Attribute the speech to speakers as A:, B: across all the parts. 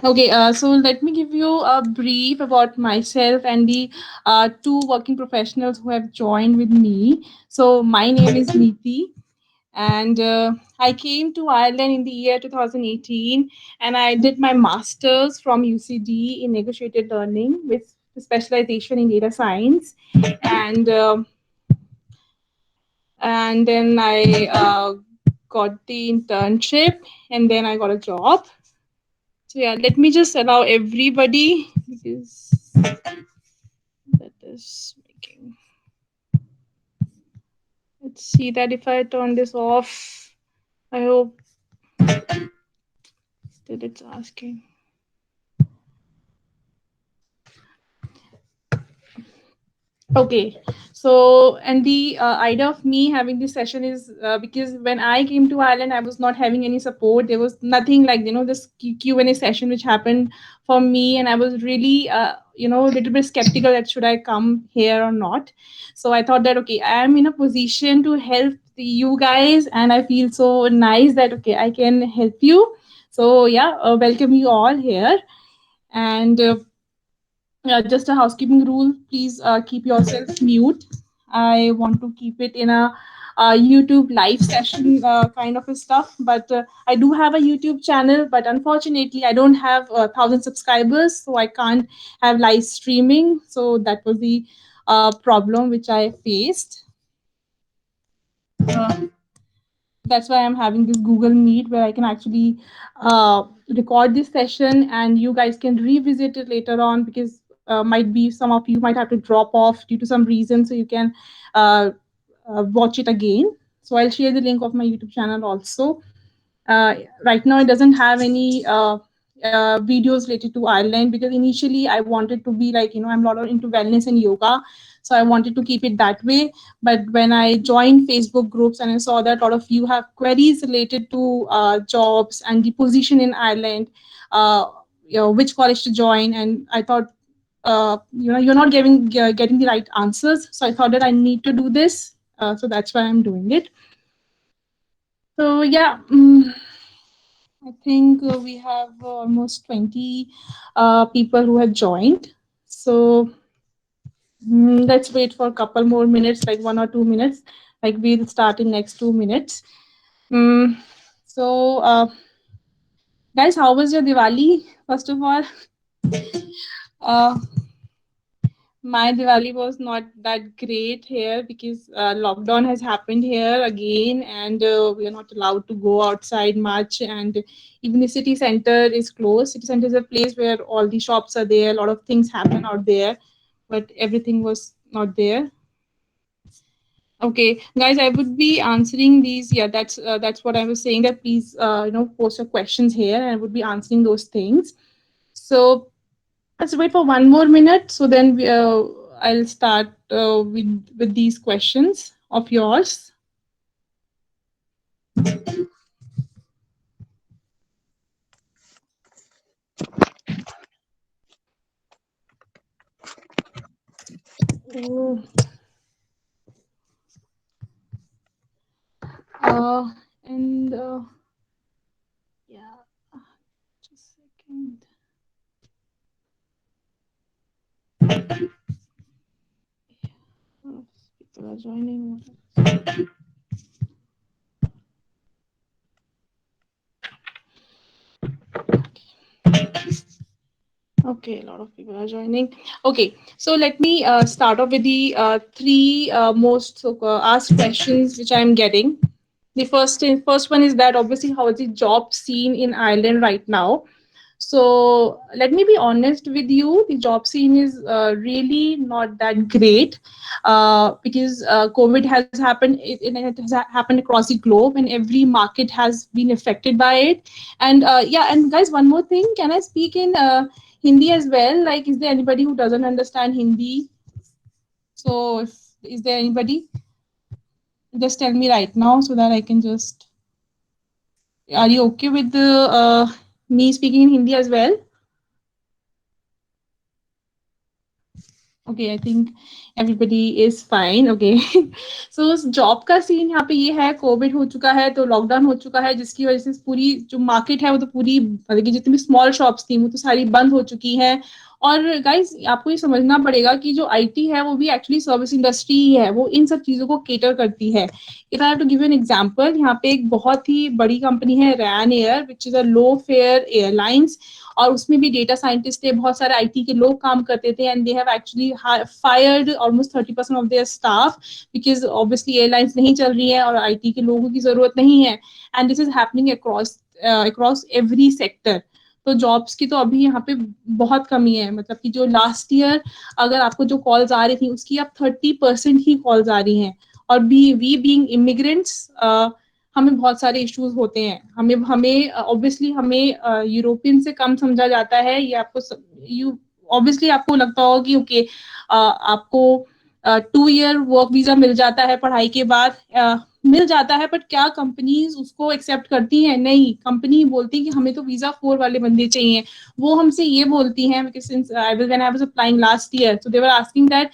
A: Okay, so let me give you a brief about myself and the two working professionals who have joined with me. So, my name is Neeti, and I came to Ireland in the year 2018, and I did my master's from UCD in negotiated learning with specialization in data science, and and then I got the internship, and then I got a job. So yeah, let me just allow everybody because that is making. Let's see that if I turn this off. I hope that it's asking. Okay, so and the idea of me having this session is because when I came to Ireland, I was not having any support. There was nothing like this Q&A session which happened for me, and I was really a little bit skeptical that should I come here or not. So I thought that okay, I am in a position to help you guys, and I feel so nice that okay, I can help you. So yeah, welcome you all here, and. Just a housekeeping rule, please keep yourself mute. I want to keep it in a YouTube live session kind of a stuff, but I do have a YouTube channel, but unfortunately I don't have 1,000 subscribers, so I can't have live streaming. So that was the problem which I faced. uh, that's why I'm having this Google Meet where I can actually record this session, and you guys can revisit it later on, because might be some of you might have to drop off due to some reason, so you can uh, watch it again. So I'll share the link of my YouTube channel also. uh, right now it doesn't have any videos related to Ireland, because initially I wanted to be like, I'm a lot into wellness and yoga, so I wanted to keep it that way. But when I joined Facebook groups and I saw that a lot of you have queries related to jobs and the position in Ireland, uh, which college to join, and I thought, you're not getting the right answers, so I thought that I need to do this. So that's why I'm doing it. So yeah. I think we have almost 20 people who have joined. So let's wait for a couple more minutes, like 1 or 2 minutes. Like we'll start in next 2 minutes. Mm, so, guys, how was your Diwali? First of all, uh, my Diwali was not that great here because lockdown has happened here again, and we are not allowed to go outside much. And even the city center is closed. City center is a place where all the shops are there, a lot of things happen out there, but everything was not there. Okay, guys, I would be answering these. Yeah, that's what I was saying. That please, post your questions here, and I would be answering those things. So let's wait for 1 more minute. So then I'll start with these questions of yours. Oh, uh, and yeah, just a second. Oh, people are joining. Okay, a lot of people are joining. Okay, so let me start off with the three most asked questions which I'm getting. The first one is that obviously how is the job scene in Ireland right now? So let me be honest with you, the job scene is really not that great because COVID has happened. It has happened across the globe, and every market has been affected by it. And yeah, and guys, one more thing, can I speak in Hindi as well? Like, is there anybody who doesn't understand Hindi? So, if is there anybody, just tell me right now so that I can just. Are you okay with the me speaking in Hindi as well? Okay, I think everybody is fine. Okay, so job का scene यहाँ पे ये है, Covid हो चुका है तो lockdown हो चुका है, जिसकी वजह से पूरी जो मार्केट है वो तो पूरी, मतलब कि जितनी भी स्मॉल शॉप्स थी वो तो सारी बंद हो चुकी है। और गाइस आपको ये समझना पड़ेगा कि जो आईटी है वो भी एक्चुअली सर्विस इंडस्ट्री ही है, वो इन सब चीजों को केटर करती है। If I have to give an example, यहाँ पे एक बहुत ही बड़ी कंपनी है Ryanair, which is a low fare airlines, और उसमें भी डेटा साइंटिस्ट थे, बहुत सारे आईटी के लोग काम करते थे, and they have actually fired almost 30% of their staff, because obviously airlines नहीं चल रही है और आईटी के लोगों की जरूरत नहीं है, and this is happening across every sector. तो जॉब्स की तो अभी यहाँ पे बहुत कमी है, मतलब कि जो लास्ट ईयर अगर आपको जो कॉल्स आ रही थी उसकी अब 30% ही कॉल्स आ रही हैं। और बी वी बीइंग इमिग्रेंट्स, हमें बहुत सारे इश्यूज होते हैं, हमें हमें ऑब्वियसली हमें यूरोपियन से कम समझा जाता है, ये आपको यू ऑब्वियसली आपको लगता होगा कि ओके आपको 2 ईयर वर्क वीजा मिल जाता है पढ़ाई के बाद, मिल जाता है, बट क्या कंपनीज उसको एक्सेप्ट करती हैं? नहीं, कंपनी बोलती है कि हमें तो वीजा 4 वाले बंदे चाहिए। वो हमसे ये बोलती हैं, because since when I was applying last year, so they were asking that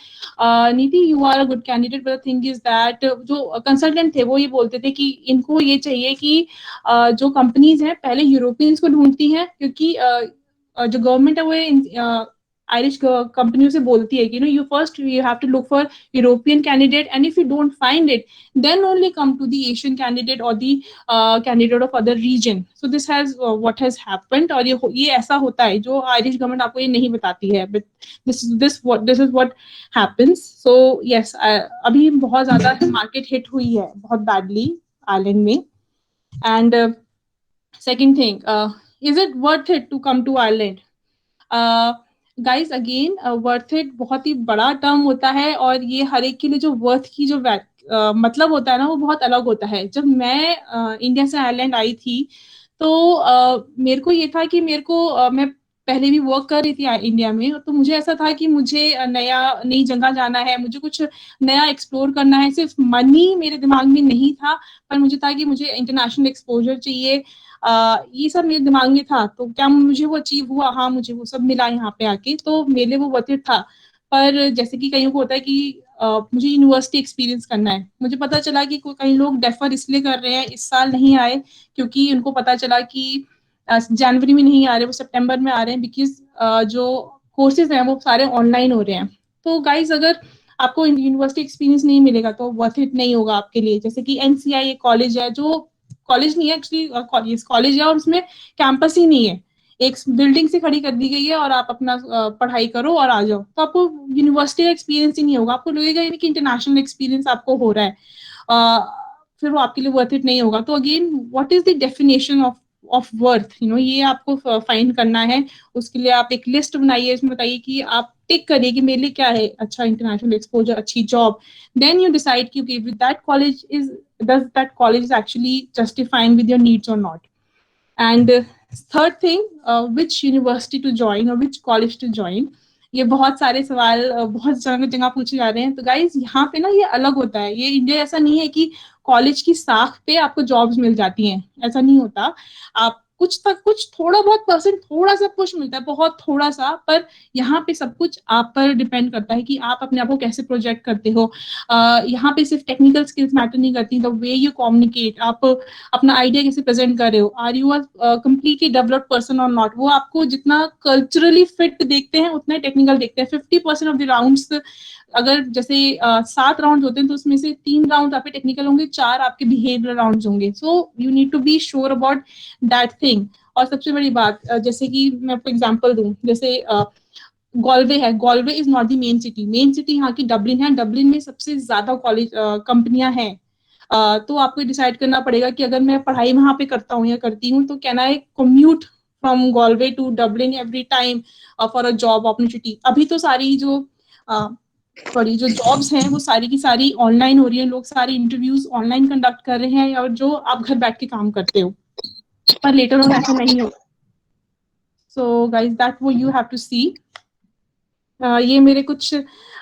A: Niti you are a good candidate, but the thing is that जो कंसल्टेंट थे वो ये बोलते थे कि इनको ये चाहिए कि जो कंपनीज हैं पहले यूरोपियंस को ढूंढती हैं, क्योंकि जो गवर्नमेंट है वो आयरिश कंपनियों से बोलती है कि no you first you have to look for European candidate, and if you don't find it then only come to the Asian candidate और the candidate of other region. So this has what has happened, और ये ऐसा होता है जो Irish government आपको ये नहीं बताती है, but this is what happens. So yes, अभी बहुत ज्यादा मार्केट हिट हुई है बहुत बैडली आयरलैंड में। And second thing, is it worth it to come to Ireland? Guys again, worth it बहुत ही बड़ा टर्म होता है, और ये हर एक के लिए जो वर्थ की जो मतलब होता है ना वो बहुत अलग होता है। जब मैं इंडिया से आयरलैंड आई थी तो मेरे को ये था कि मैं पहले भी वर्क कर रही थी इंडिया में, तो मुझे ऐसा था कि मुझे नई जगह जाना है, मुझे कुछ नया एक्सप्लोर करना है। सिर्फ मनी मेरे दिमाग में नहीं था, पर मुझे था कि मुझे इंटरनेशनल एक्सपोजर चाहिए। ये सब मेरे दिमाग में था, तो क्या मुझे वो अचीव हुआ? हाँ, मुझे वो सब मिला यहाँ पे आके, तो मेरे लिए वो वर्थ इट था। पर जैसे कि कईयों को होता है कि मुझे यूनिवर्सिटी एक्सपीरियंस करना है, मुझे पता चला कि कई लोग डेफर इसलिए कर रहे हैं, इस साल नहीं आए क्योंकि उनको पता चला कि जनवरी में नहीं आ रहे, वो सितंबर में आ रहे हैं, बिकॉज जो कोर्सेज हैं वो सारे ऑनलाइन हो रहे हैं। तो गाइज अगर आपको यूनिवर्सिटी एक्सपीरियंस नहीं मिलेगा तो वर्थ इट नहीं होगा आपके लिए। जैसे कि एनसीआई एक कॉलेज है, जो कॉलेज नहीं है एक्चुअली, कॉलेज है और उसमें कैंपस ही नहीं है, एक बिल्डिंग से खड़ी कर दी गई है, और आप अपना पढ़ाई करो और आ जाओ, तो आपको यूनिवर्सिटी का एक्सपीरियंस ही नहीं होगा, आपको लगेगा कि इंटरनेशनल एक्सपीरियंस आपको हो रहा है, फिर वो आपके लिए वर्थ इट नहीं होगा। तो again, what is the definition of worth, ये आपको फाइंड करना है। उसके लिए आप एक लिस्ट बनाइए, इसमें बताइए कि आप टिक करिए कि मेरे लिए क्या है अच्छा इंटरनेशनल एक्सपोजर, अच्छी जॉब। देन यू डिसाइड कि okay, that college is does that college is actually justifying with your needs or not. And third thing, which university to join or which college to join, ये बहुत सारे सवाल बहुत जगह जगह पूछे जा रहे हैं। तो गाइज यहाँ पे ना ये अलग होता है, ये इंडिया ऐसा नहीं है कि कॉलेज की साख पे आपको जॉब्स मिल जाती हैं, ऐसा नहीं होता। आप कुछ थोड़ा बहुत परसेंट थोड़ा सा पुश मिलता है, बहुत थोड़ा सा, पर यहाँ पे सब कुछ आप पर डिपेंड करता है कि आप अपने आप को कैसे प्रोजेक्ट करते हो। यहाँ पे सिर्फ टेक्निकल स्किल्स मैटर नहीं करती, द वे यू कम्युनिकेट, आप अपना आइडिया कैसे प्रेजेंट कर रहे हो, are you completely developed person और नॉट। वो आपको जितना कल्चरली फिट देखते हैं उतना टेक्निकल देखते हैं। 50% ऑफ द राउंड्स, अगर जैसे 7 राउंड होते हैं तो उसमें से 3 राउंड आपके टेक्निकल होंगे, 4 आपके बिहेवियर राउंड होंगे। So you need to be sure about that thing. और सबसे बड़ी बात, जैसे कि मैं आपको एग्जांपल दूं, जैसे गॉलवे है, Galway is not the main city यहाँ की डबलिन है, डबलिन में सबसे ज्यादा कॉलेज कंपनियां हैं। तो आपको डिसाइड करना पड़ेगा कि अगर मैं पढ़ाई वहां पे करता हूँ या करती हूँ तो can I commute from Galway to Dublin every time for a job opportunity. अभी तो सारी जो सॉरी जो जॉब्स हैं वो सारी की सारी ऑनलाइन हो रही है, लोग सारे इंटरव्यूज ऑनलाइन कंडक्ट कर रहे हैं, और जो आप घर बैठ के काम करते हो, पर लेटर ऑन ऐसा नहीं हो। सो गाइज दैट वो यू हैव टू सी। ये मेरे कुछ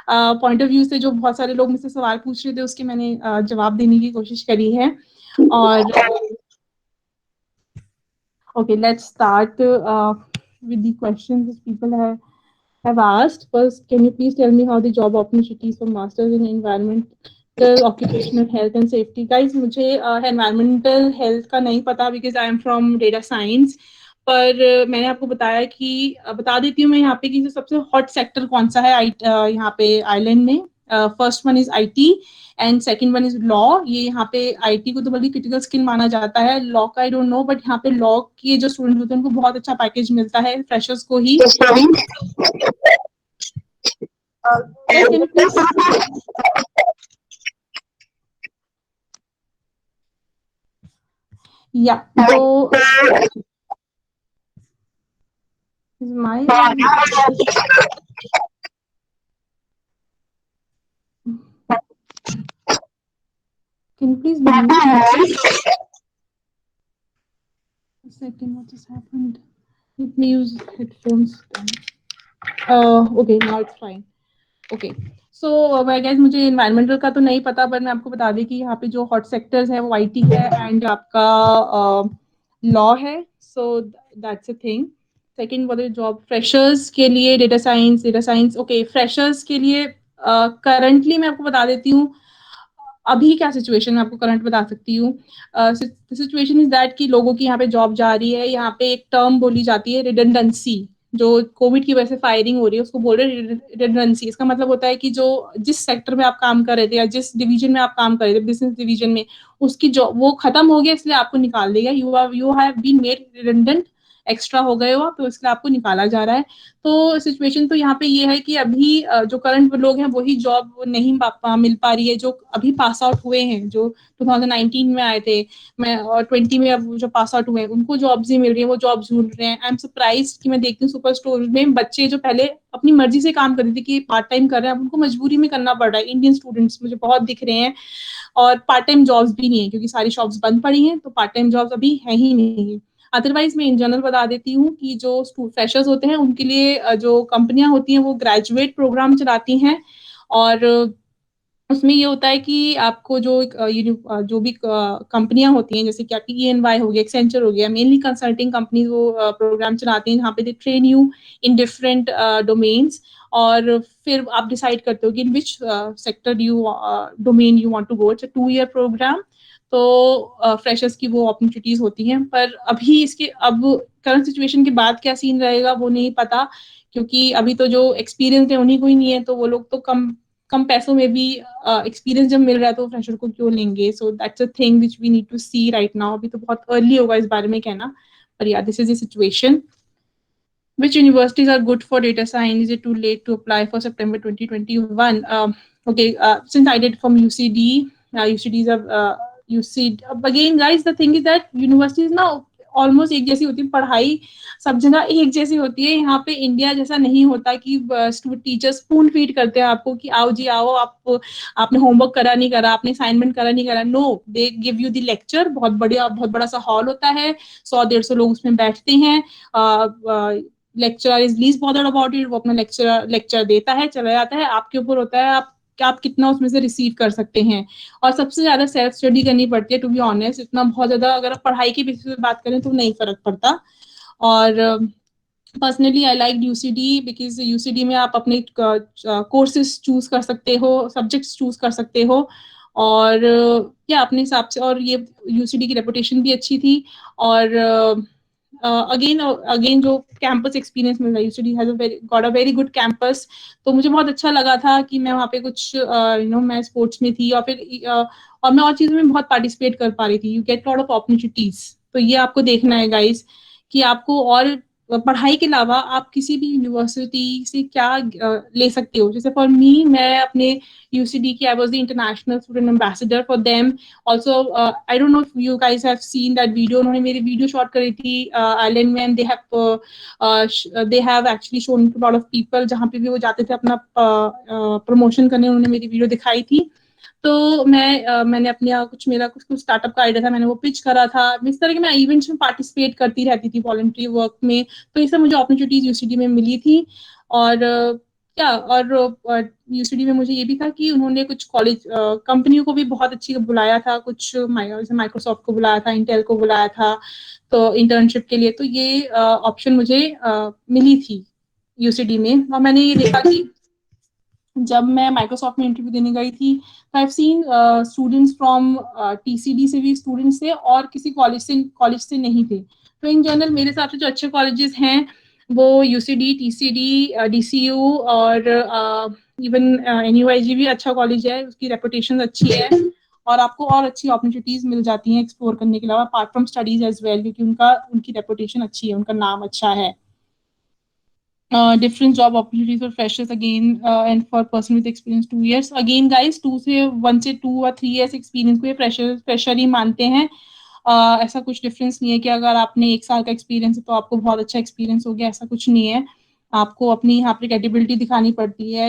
A: पॉइंट ऑफ व्यू थे, जो बहुत सारे लोग मुझसे सवाल पूछ रहे थे उसके मैंने जवाब देने की कोशिश करी है। और okay, let's start with the questions that people have have asked. First, can you please tell me how the job opportunities for masters in environmental occupational health and safety? Guys, मुझे environmental health का नहीं पता because I am from data science. पर मैंने आपको बताया कि बता देती हूँ मैं यहाँ पे कि जो सबसे हॉट सेक्टर कौन सा है यहाँ पे आइलैंड में. First one is IT and second one is law. ये यहाँ पे आईटी को तो बल्कि क्रिटिकल स्किल माना जाता है. लॉ का आई डोंट नो, बट यहाँ पे लॉ के जो स्टूडेंट होते हैं उनको बहुत अच्छा पैकेज मिलता है फ्रेशर्स को ही. Guys, can you please? Yeah. So is my can you please mute? A second, what just happened? Let me use headphones then. Okay, now it's fine. Okay. So I guess मुझे environmental का तो नहीं पता, but मैं आपको बता दें कि यहाँ पे जो हॉट सेक्टर्स है वो आईटी है एंड आपका लॉ है. सो दैट्स अ थिंग. सेकंड वाले जॉब फ्रेशर्स के लिए डेटा साइंस. ओके, फ्रेशर्स के लिए करंटली मैं आपको बता देती हूँ अभी क्या सिचुएशन मैं आपको करंट बता सकती हूँ. सिचुएशन इज दैट कि लोगों की यहाँ पे जॉब जा रही है. यहाँ पे एक टर्म बोली जाती है रिडंडेंसी. जो कोविड की वजह से फायरिंग हो रही है उसको बोल रहे हैं रिडंडेंसी. इसका मतलब होता है कि जो जिस सेक्टर में आप काम कर रहे थे या जिस डिवीजन में आप काम कर रहे थे बिजनेस डिवीजन में उसकी जॉब वो खत्म हो गया इसलिए आपको निकाल दिया. You have been made redundant. Extra हो गए हो आप तो इसलिए आपको निकाला जा रहा है. तो सिचुएशन तो यहाँ पे ये है कि अभी जो करंट लोग हैं वही जॉब नहीं मिल पा रही है जो अभी पास आउट हुए हैं जो 2019 में आए थे. मैं और 20 में अब जो पास आउट हुए हैं उनको जॉब्स ही मिल रही है. वो जॉब्स ढूंढ रहे हैं. आई एम सरप्राइज कि मैं देखती हूँ सुपर स्टोर में बच्चे जो पहले अपनी मर्जी से काम करते थे कि पार्ट टाइम कर रहे हैं अब उनको मजबूरी में करना पड़ रहा है. इंडियन स्टूडेंट्स मुझे बहुत दिख रहे हैं. और पार्ट टाइम जॉब्स भी नहीं है क्योंकि सारी शॉप्स बंद पड़ी हैं तो पार्ट टाइम जॉब्स अभी है ही नहीं. अदरवाइज मैं इन जनरल बता देती हूँ कि जो फ्रेशर्स होते हैं उनके लिए जो कंपनियां होती हैं वो ग्रेजुएट प्रोग्राम चलाती हैं. और उसमें ये होता है कि आपको जो भी कंपनियां होती हैं जैसे कि आपकी EY हो गया, एक्सेंचर हो गया, मेनली कंसल्टिंग कंपनीज वो प्रोग्राम चलाती हैं जहाँ पे they train you in different domains. और फिर आप डिसाइड करते हो कि in which sector you domain you want to go. It's a 2 year program. तो फ्रेशर्स की वो अपॉर्चुनिटीज होती हैं. पर अभी इसके अब करंट सिचुएशन के बाद क्या सीन रहेगा वो नहीं पता क्योंकि अभी तो जो एक्सपीरियंस है उन्हीं को ही नहीं है तो वो लोग तो कम कम पैसों में भी एक्सपीरियंस जब मिल रहा है तो फ्रेशर को क्यों लेंगे. So that's a thing which we need to see right now. अभी तो बहुत अर्ली होगा इस बारे में कहना. पर या this is the situation. Which universities are good for data science? Is it too late to apply for September 2021? Okay, since I did from UCD, UCDs are UC. Again, guys, the thing is that universities now almost एक जैसी होती है. पढ़ाई सब जगह एक जैसी होती है. यहाँ पे इंडिया जैसा नहीं होता कि टीचर्स स्पून फीड करते हैं आपको कि आओ जी आओ आपने होमवर्क करा नहीं करा, आपने असाइनमेंट करा नहीं करा. No, they give you the lecture. बहुत बड़ा सा हॉल होता है. 100-150 लोग उसमें बैठते हैं. Lecturer is least bothered about it. वो अपना लेक्चर देता है चला जाता है. आपके ऊपर होता है आप कितना उसमें से रिसीव कर सकते हैं. और सबसे ज्यादा सेल्फ स्टडी करनी पड़ती है टू बी ऑनेस्ट. इतना बहुत ज्यादा अगर आप पढ़ाई के बेसिस पे बात करें तो नहीं फर्क पड़ता. और personally I like UCD because UCD में आप अपने कोर्सेज चूज कर सकते हो, सब्जेक्ट्स चूज कर सकते हो. और क्या अपने हिसाब से. और ये यूसीडी की रेपुटेशन भी अच्छी थी. और अगेन जो कैंपस एक्सपीरियंस मिल रहा है UCD has got a very good campus. तो मुझे बहुत अच्छा लगा था कि मैं वहाँ पे कुछ मैं स्पोर्ट्स में थी और फिर और मैं और चीजों में बहुत पार्टिसिपेट कर पा रही थी. You get lot of opportunities. तो ये आपको देखना है गाइस कि आपको और पढ़ाई के अलावा आप किसी भी यूनिवर्सिटी से क्या ले सकते हो. जैसे फॉर मी मैं अपने यूसीडी की I was the international student ambassador for them. Also I don't know if you guys have seen that video. उन्होंने मेरी वीडियो शॉट करी थी आइलैंड में and they have actually shown to lot of people. जहाँ पे भी वो जाते थे अपना प्रमोशन करने उन्होंने मेरी वीडियो दिखाई थी. तो मैंने अपने कुछ स्टार्टअप का आइडिया था. मैंने वो पिच करा था. इस तरह के मैं इवेंट्स में पार्टिसिपेट करती रहती थी वॉलंटरी वर्क में. तो ये सब मुझे अपॉर्चुनिटीज यूसीडी में मिली थी. और क्या और यूसीडी में मुझे ये भी था कि उन्होंने कुछ कॉलेज कंपनियों को भी बहुत अच्छी बुलाया था. कुछ माइक्रोसॉफ्ट को बुलाया था, इंटेल को बुलाया था तो इंटर्नशिप के लिए. तो ये ऑप्शन मुझे मिली थी. यूसीडी में। और मैंने ये देखा कि जब मैं माइक्रोसॉफ्ट में इंटरव्यू देने गई थी, तो I seen students from TCD से भी स्टूडेंट्स थे और किसी कॉलेज से नहीं थे। तो इन जनरल मेरे हिसाब से जो अच्छे कॉलेजेस हैं वो यूसीडी, टीसीडी, डीसीयू और इवन एनयूआईजी भी अच्छा कॉलेज है, उसकी रेपुटेशन अच्छी है और आपको और अच्छी अपॉर्चुनिटीज मिल जाती हैं एक्सप्लोर करने के अलावा apart from studies as well, क्योंकि उनकी रेपुटेशन अच्छी है, उनका नाम अच्छा है। Different job opportunities for freshers again, and for person with experience 2 years again guys, 2 or 3 years experience को ये fresher ही मानते हैं। ऐसा कुछ डिफरेंस नहीं है कि अगर आपने 1 साल का एक्सपीरियंस है तो आपको बहुत अच्छा एक्सपीरियंस हो गया, ऐसा कुछ नहीं है। आपको अपनी यहाँ पे कैपेबिलिटी दिखानी पड़ती है।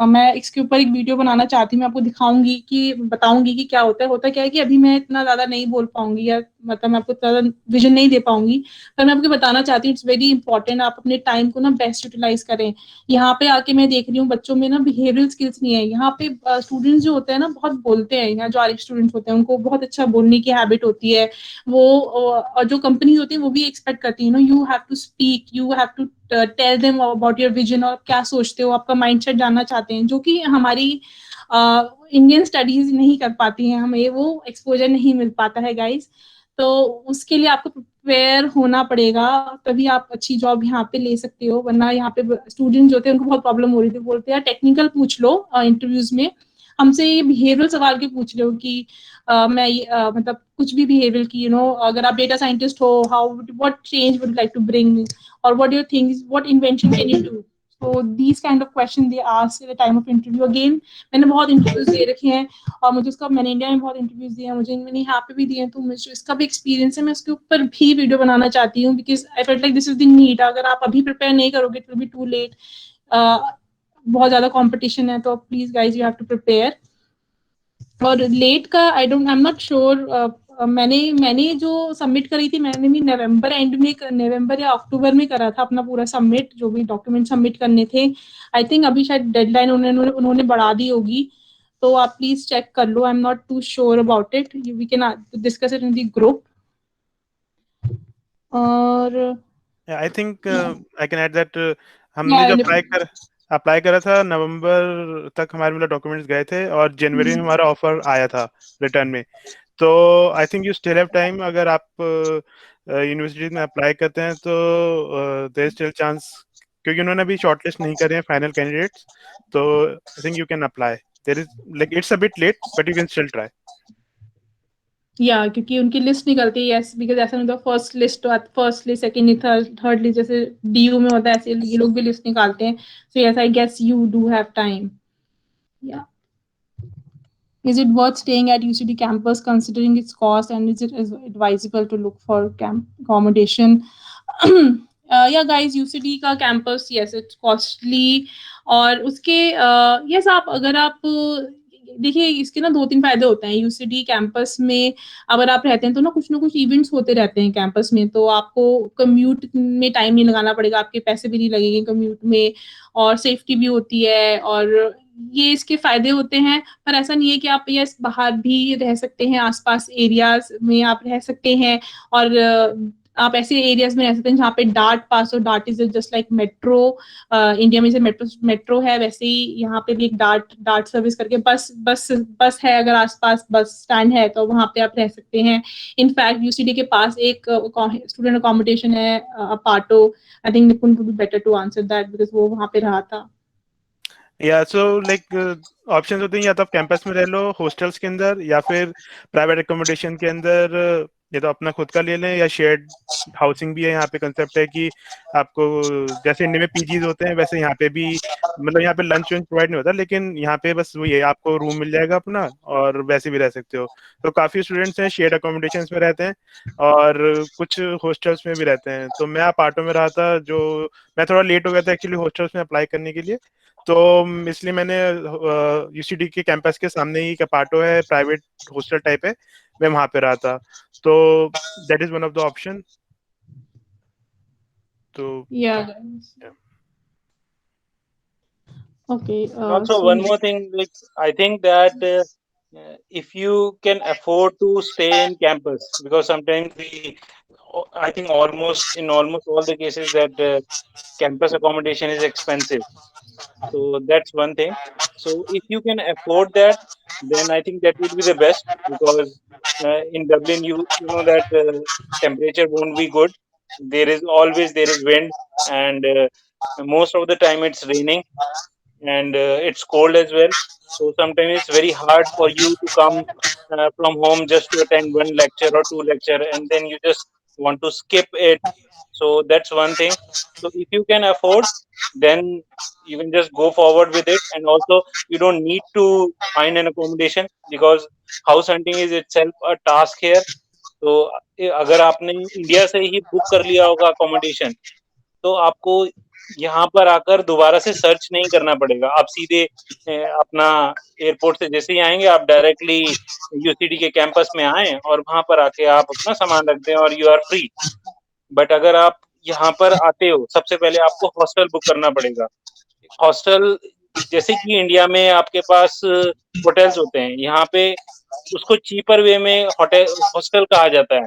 A: मैं इसके ऊपर एक वीडियो बनाना चाहती हूँ, मैं आपको दिखाऊंगी कि बताऊंगी कि क्या होता है क्या है कि अभी मैं इतना ज्यादा नहीं बोल पाऊंगी या मतलब मैं आपको ज्यादा विजन नहीं दे पाऊंगी, पर मैं आपको बताना चाहती हूँ इट्स वेरी इंपॉर्टेंट, आप अपने टाइम को ना बेस्ट यूटिलाइज करें। यहाँ पे आके मैं देख रही हूँ बच्चों में ना बिहेवियरल स्किल्स नहीं है। यहाँ पे स्टूडेंट्स जो होते हैं ना बहुत बोलते हैं, यहाँ जो आर स्टूडेंट्स होते हैं उनको बहुत अच्छा बोलने की हैबिट होती है। वो और जो कंपनी होती है वो भी एक्सपेक्ट करती है, you have to speak, you have to tell them about your vision, और क्या सोचते हो, आपका माइंडसेट जानना चाहते हैं, जो कि हमारी इंडियन स्टडीज नहीं कर पाती हैं, हमें वो एक्सपोजर नहीं मिल पाता है गाइस। तो उसके लिए आपको प्रिपेयर होना पड़ेगा, तभी आप अच्छी जॉब यहाँ पे ले सकते हो। वरना यहाँ पे स्टूडेंट जो थे उनको बहुत प्रॉब्लम हो रही थी, बोलते हैं टेक्निकल पूछ लो इंटरव्यूज में, हमसे ये बिहेवियरल सवाल के पूछ रहे हो कि मैं मतलब कुछ भी बिहेवियर की, अगर आप डेटा साइंटिस्ट हो, how what change would like to bring, और what you think, what invention can you do. So these kind of questions they ask at the time of interview. Again, मैंने बहुत interviews दे रखे हैं और मुझे उसका, मैंने इंडिया में बहुत इंटरव्यूज दिए हैं, मैंने यहाँ पे भी दिए हैं, तो मुझे इसका भी एक्सपीरियंस है, मैं उसके ऊपर भी वीडियो बनाना चाहती हूँ because I felt like this is the need. अगर आप अभी प्रिपेयर नहीं करोगे it will be too late. बहुत ज्यादा कंपटीशन है, तो please guys you have to prepare. और लेट का आई एम नॉट श्योर। मैंने जो सबमिट करी थी, मैंने भी नवंबर एंड में, नवंबर या अक्टूबर में करा था अपना पूरा सबमिट, जो भी डॉक्यूमेंट सबमिट करने थे। आई थिंक अभी शायद डेडलाइन उन्होंने बढ़ा दी होगी, तो आप प्लीज चेक कर लो। I am not too sure about it, we can discuss it in the group. और
B: I think I can add that हमने जो अप्लाई करा था नवंबर तक हमारे मतलब डॉक्यूमेंट्स गए थे और जनवरी में हमारा ऑफर आया था रिटर्न में। तो I think you still have time, अगर आप यूनिवर्सिटी में अप्लाई करते हैं तो देयर स्टिल चांस, क्योंकि उन्होंने अभी शॉर्टलिस्ट नहीं करे हैं फाइनल कैंडिडेट्स। तो I think you can apply, there is like it's a bit late but you can still try.
A: या क्योंकि उनकी लिस्ट निकलती है, यस, बिकॉज ऐसा नहीं होता first list, second, third list, जैसे डीयू में होता है ऐसे ये लोग भी लिस्ट निकालते हैं। So yes I guess you do have time. या is it worth staying at UCD campus considering its cost, and is it advisable to look for camp accommodation? Yeah guys, UCD का campus, yes it's costly। और उसके yes, आप अगर आप देखिए इसके ना 2-3 फायदे होते हैं यूसीडी कैंपस में। अगर आप रहते हैं तो ना कुछ इवेंट्स होते रहते हैं कैंपस में, तो आपको कम्यूट में टाइम नहीं लगाना पड़ेगा, आपके पैसे भी नहीं लगेंगे कम्यूट में, और सेफ्टी भी होती है, और ये इसके फायदे होते हैं। पर ऐसा नहीं है कि आप यस बाहर भी रह सकते हैं, आसपास एरियाज में आप रह सकते हैं, और आप ऐसे एरियाज में रह सकते हैं जहाँ पे डार्ट पास हो। Dart is just like metro, India में जैसे मेट्रो है वैसे ही यहाँ पे भी एक डार्ट डार्ट सर्विस करके बस है, अगर आसपास बस स्टैंड है तो वहाँ पे आप रह सकते हैं। इनफैक्ट यूसीडी के पास एक स्टूडेंट अकोमोडेशन है, Aparto. I think Nipun would be better to answer that because वो वहाँ पे रहा था।
B: या सो लाइक ऑप्शंस होते हैं, या तो आप कैंपस में रह लो हॉस्टल्स के अंदर, या फिर प्राइवेट एकोमोडेशन के अंदर, या तो अपना खुद का ले लें, या शेयर्ड हाउसिंग भी है। यहाँ पे कंसेप्ट है कि आपको जैसे इंडिया में पीजीज होते हैं वैसे यहाँ पे भी, मतलब यहाँ पे लंच वंच प्रोवाइड नहीं होता, लेकिन यहाँ पे बस वही है, आपको रूम मिल जाएगा अपना और वैसे भी रह सकते हो। तो काफी स्टूडेंट्स हैं शेयर्ड अकोमोडेशन में रहते हैं और कुछ हॉस्टल्स में भी रहते हैं। तो मैं अपार्टो में रहा था, जो मैं थोड़ा लेट हो गया था एक्चुअली हॉस्टल्स में अप्लाई करने के लिए। तो इसलिए मैंने यूसीडी के कैंपस के सामने ही कपाटो है, प्राइवेट हॉस्टल टाइप है, मैं वहां पे रहा था। तो that is one of the option. तो
A: Yeah.
B: yeah.
A: Okay.
C: And also
A: So
C: one more thing, like I think that if you can afford to stay in campus, because sometimes I think almost all the cases that campus accommodation is expensive. So that's one thing. So if you can afford that, then I think that would be the best, because in Dublin, you know that temperature won't be good. There is wind, and most of the time it's raining, and it's cold as well. So sometimes it's very hard for you to come from home just to attend one lecture or two lecture, and then you just want to skip it. So that's one thing. So if you can afford, then you can just go forward with it, and also you don't need to find an accommodation, because house hunting is itself a task here. तो अगर आपने India से ही book कर लिया होगा accommodation, तो आपको यहाँ पर आकर दोबारा से सर्च नहीं करना पड़ेगा। आप सीधे अपना एयरपोर्ट से जैसे ही आएँगे, आप डायरेक्टली यूसीडी के कैंपस में आएँ और वहाँ पर आके आप अपना सामान रख दें और यू आर फ्री। बट अगर आप यहाँ पर आते हो, सबसे पहले आपको हॉस्टल बुक करना पड़ेगा। हॉस्टल, जैसे कि इंडिया में आपके पास होटल्स होते हैं, यहाँ पे उसको चीपर वे में होटल हॉस्टल कहा जाता है।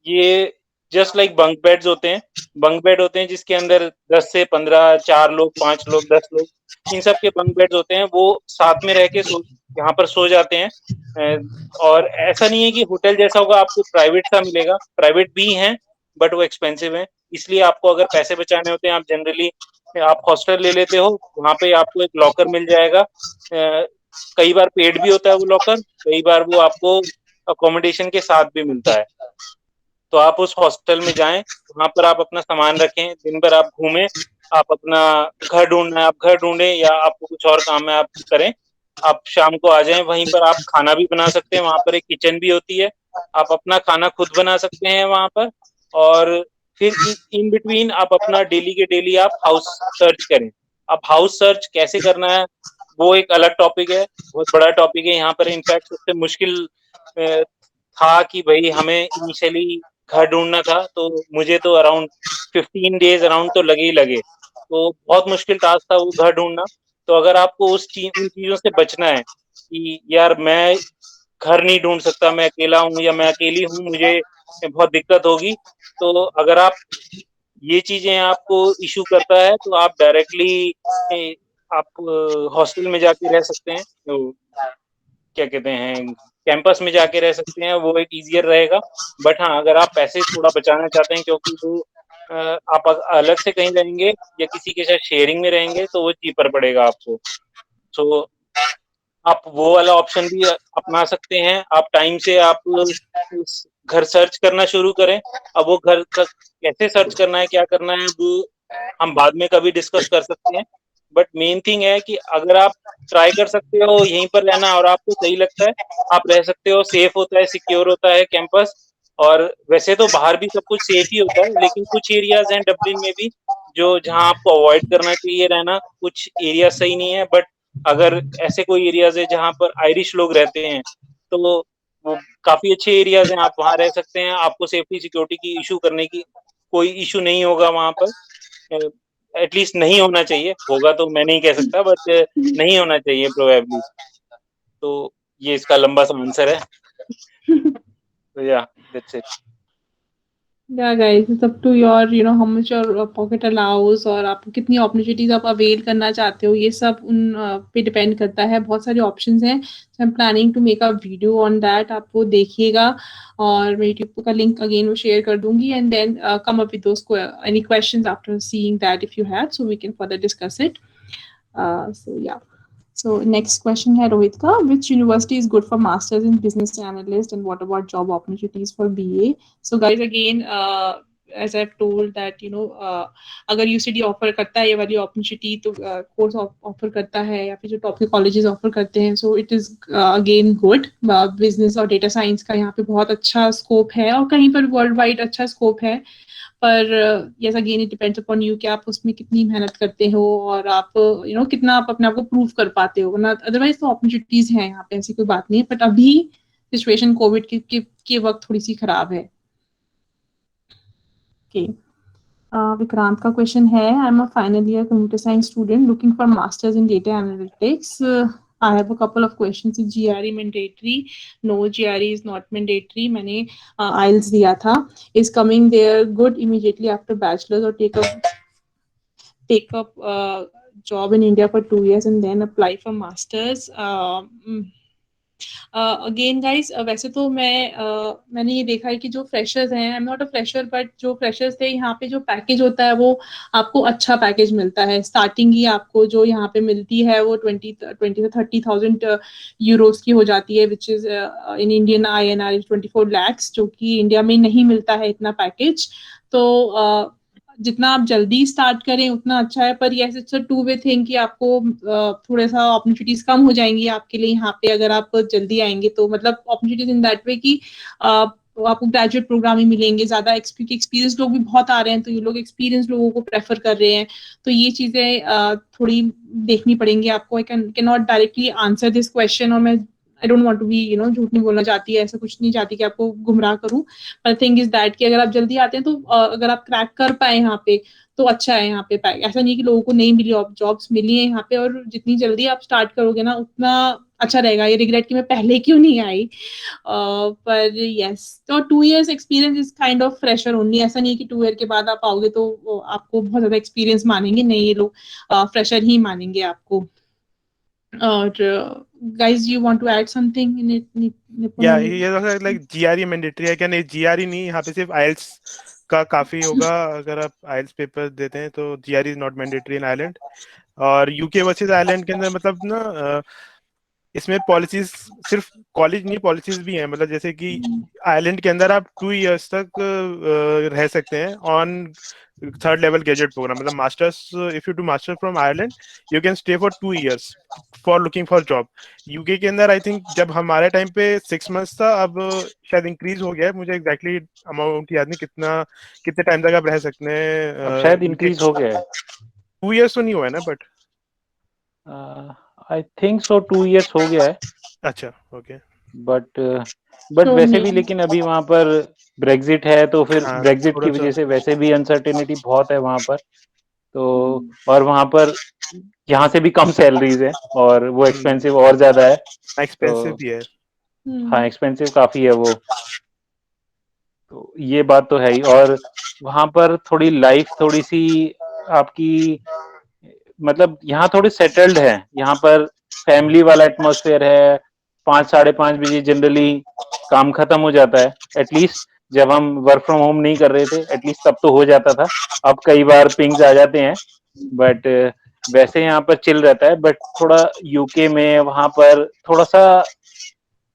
C: ये जस्ट लाइक बंक बेड्स होते हैं। बंक बेड होते हैं जिसके अंदर 10 से 15, 4 लोग, 5 लोग, 10 लोग, इन सब के बंक बेड्स होते हैं। वो साथ में रह के यहाँ पर सो जाते हैं। और ऐसा नहीं है कि होटल जैसा होगा, आपको प्राइवेट सा मिलेगा। प्राइवेट भी हैं, बट वो एक्सपेंसिव हैं। इसलिए आपको अगर पैसे बचाने होते हैं, आप जनरली आप हॉस्टल ले लेते हो। वहाँ पे आपको एक लॉकर मिल जाएगा। कई बार पेड भी होता है वो लॉकर, कई बार वो आपको अकोमोडेशन के साथ भी मिलता है। तो आप उस हॉस्टल में जाएं, वहाँ पर आप अपना सामान रखें, दिन भर आप घूमें, आप अपना घर ढूंढना है आप घर ढूंढें, या आपको कुछ और काम है आप करें। आप शाम को आ जाएं, वहीं पर आप खाना भी बना सकते हैं। वहाँ पर एक किचन भी होती है, आप अपना खाना खुद बना सकते हैं वहाँ पर। और फिर इन बिटवीन आप अपना डेली के डेली आप हाउस सर्च करें। अब हाउस सर्च कैसे करना है वो एक अलग टॉपिक है, बहुत बड़ा टॉपिक है। यहाँ पर इनफैक्ट सबसे मुश्किल था कि भाई हमें इनिशियली घर ढूंढना था, तो मुझे तो अराउंड 15 डेज अराउंड तो लगे ही लगे। तो बहुत मुश्किल टास्क था वो घर ढूंढना। तो अगर आपको उन चीज़ों से बचना है कि यार मैं घर नहीं ढूंढ सकता, मैं अकेला हूँ या मैं अकेली हूँ, मुझे बहुत दिक्कत होगी, तो अगर आप ये चीज़ें आपको इश्यू करता है, तो आप डायरेक्टली आप हॉस्टल में जाके रह सकते हैं। तो क्या कहते हैं, कैंपस में जाके रह सकते हैं, वो एक ईज़ियर रहेगा। बट हाँ, अगर आप पैसे थोड़ा बचाना चाहते हैं, क्योंकि वो आप अलग से कहीं रहेंगे या किसी के साथ शेयरिंग में रहेंगे, तो वो चीपर पड़ेगा आपको। सो आप वो वाला ऑप्शन भी अपना सकते हैं। आप टाइम से आप घर सर्च करना शुरू करें। अब वो घर कैसे सर्च करना है, क्या करना है, वो हम बाद में कभी डिस्कस कर सकते हैं। बट मेन थिंग है कि अगर आप ट्राई कर सकते हो यहीं पर रहना और आपको सही लगता है, आप रह सकते हो। सेफ होता है, सिक्योर होता है कैंपस। और वैसे तो बाहर भी सब कुछ सेफ ही होता है, लेकिन कुछ एरियाज हैं डब्लिन में भी जो जहाँ आपको अवॉइड करना चाहिए रहना। कुछ एरिया सही नहीं है, बट अगर ऐसे कोई एरियाज है जहाँ पर आयरिश लोग रहते हैं, तो वो काफी अच्छे एरियाज हैं, आप वहाँ रह सकते हैं। आपको सेफ्टी सिक्योरिटी की इशू करने की कोई इशू नहीं होगा वहाँ पर। एटलीस्ट नहीं होना चाहिए, होगा तो मैं नहीं कह सकता, बट नहीं होना चाहिए प्रोबेबली। तो ये इसका लंबा सा आंसर है। तो या that's it.
A: Yeah, guys, it's up to your, how much your pocket allows और आपको कितनी opportunities आप avail करना चाहते हो, ये सब उन पे depend करता है। बहुत सारे options हैं, so I'm planning to make a video on that, आप वो देखिएगा। और मैं YouTube का link again वो share कर दूंगी, and then come up with those any questions after seeing that if you have, so we can further discuss it. So yeah. So next question है रोहित का, which university is good for masters in business analyst and what about job opportunities for BA? So guys again as I've told that अगर UCD offer करता है ये वाली opportunity, तो course offer करता है या फिर जो top के colleges offer करते हैं, so it is again good। business और data science का यहाँ पे बहुत अच्छा scope है, और कहीं पर worldwide अच्छा scope है। पर yes again it depends upon you कि आप उसमें कितनी मेहनत करते हो और आप कितना आप अपने आप को प्रूव कर पाते हो। वरना अदरवाइज तो अपॉर्चुनिटीज हैं यहाँ पे, ऐसी कोई बात नहीं है। बट अभी सिचुएशन कोविड के वक्त थोड़ी सी खराब है। ओके, विक्रांत का क्वेश्चन है, I am a final year computer science student looking for masters in data analytics. I have a couple of questions. Is GRE mandatory? No, GRE is not mandatory. मैंने IELTS दिया था. Is coming there good immediately after bachelor's or take up job in India for 2 years and then apply for masters? Again guys, वैसे तो मैंने ये देखा है कि जो फ्रेशर्स हैं, आई am not a fresher, but जो फ्रेशर्स थे यहाँ पे जो पैकेज होता है वो आपको अच्छा पैकेज मिलता है. स्टार्टिंग ही आपको जो यहाँ पे मिलती है वो 20 से 30,000 यूरोस की हो जाती है, which is in Indian INR 24 lakhs, जो कि इंडिया में नहीं मिलता है इतना पैकेज. तो जितना आप जल्दी स्टार्ट करें उतना अच्छा है. पर yes, it's a two way thing कि आपको थोड़ा सा अपॉर्चुनिटीज कम हो जाएंगी आपके लिए यहाँ पे अगर आप जल्दी आएंगे. तो मतलब अपॉर्चुनिटीज इन दैट वे कि आपको ग्रेजुएट प्रोग्राम ही मिलेंगे. ज्यादा एक्सपीरियंस लोग भी बहुत आ रहे हैं, तो ये लोग एक्सपीरियंस लोगों को प्रेफर कर रहे हैं. तो ये चीजें थोड़ी देखनी पड़ेंगी आपको. I can not directly answer this question, और मैं I don't want to be झूठ नहीं बोलना चाहती है, ऐसा कुछ नहीं चाहती कि आपको गुमराह करूं. पर थिंग इज दैट कि अगर आप जल्दी आते हैं तो अगर आप क्रैक कर पाए यहाँ पे तो अच्छा है. यहाँ पे ऐसा नहीं कि लोगों को नहीं मिली, जॉब्स मिली है यहाँ पे, और जितनी जल्दी आप स्टार्ट करोगे ना उतना अच्छा रहेगा. ये रिग्रेट कि मैं पहले क्यों नहीं आई. पर यस, तो 2 years experience is kind of fresher only. ऐसा नहीं कि 2 year के बाद आप आओगे तो आपको बहुत ज्यादा एक्सपीरियंस मानेंगे, नहीं, ये लोग फ्रेशर ही मानेंगे आपको. और guys, you want to add something in it?
B: या ये लाइक GRE मैंडेटरी है क्या? नहीं, GRE नहीं, यहाँ पे सिर्फ IELTS का काफी होगा. अगर आप IELTS पेपर देते हैं तो GRE is not mandatory in Ireland. और UK वर्सेस आयरलैंड के अंदर मतलब ना इसमें पॉलिसीज सिर्फ कॉलेज नहीं, पॉलिसीज भी हैं. मतलब जैसे कि आयरलैंड के अंदर आप 2 years तक रह सकते हैं on third level graduate program. मतलब masters, if you do master from Ireland you can stay for 2 years for looking for job. UK के अंदर आई थिंक जब हमारे टाइम पे 6 months था, अब शायद इंक्रीज हो गया है. मुझे एग्जैक्टली अमाउंट याद नहीं कितने टाइम तक आप रह सकते हैं.
D: अब शायद इंक्रीज हो गया है.
B: 2 years तो नहीं हुआ है ना, but
D: I think so 2 years हो गया है.
B: अच्छा, ओके.
D: बट
A: So
D: वैसे भी
A: maybe-
D: लेकिन अभी वहां पर ब्रेग्जिट है, तो फिर
B: हाँ,
D: ब्रेग्जिट
B: थोड़ा
D: की
B: सा
D: वजह से वैसे भी अनसर्टेनिटी बहुत है वहां पर. तो और वहां पर यहाँ से भी कम सैलरीज है और वो एक्सपेंसिव और ज्यादा है.
B: एक्सपेंसिव
D: तो
B: भी है.
D: हाँ, एक्सपेंसिव काफी है वो. तो ये बात तो है ही. और वहां पर थोड़ी लाइफ थोड़ी सी आपकी, मतलब यहाँ थोड़ी सेटल्ड है. यहाँ पर फैमिली वाला एटमॉस्फेयर है. 5 साढ़े 5 बजे जनरली काम खत्म हो जाता है. एटलीस्ट जब हम वर्क फ्रॉम होम नहीं कर रहे थे, एटलीस्ट तब तो हो जाता था. अब कई बार पिंग्स आ जाते हैं, बट वैसे यहाँ पर चिल रहता है. बट थोड़ा यूके में वहां पर थोड़ा सा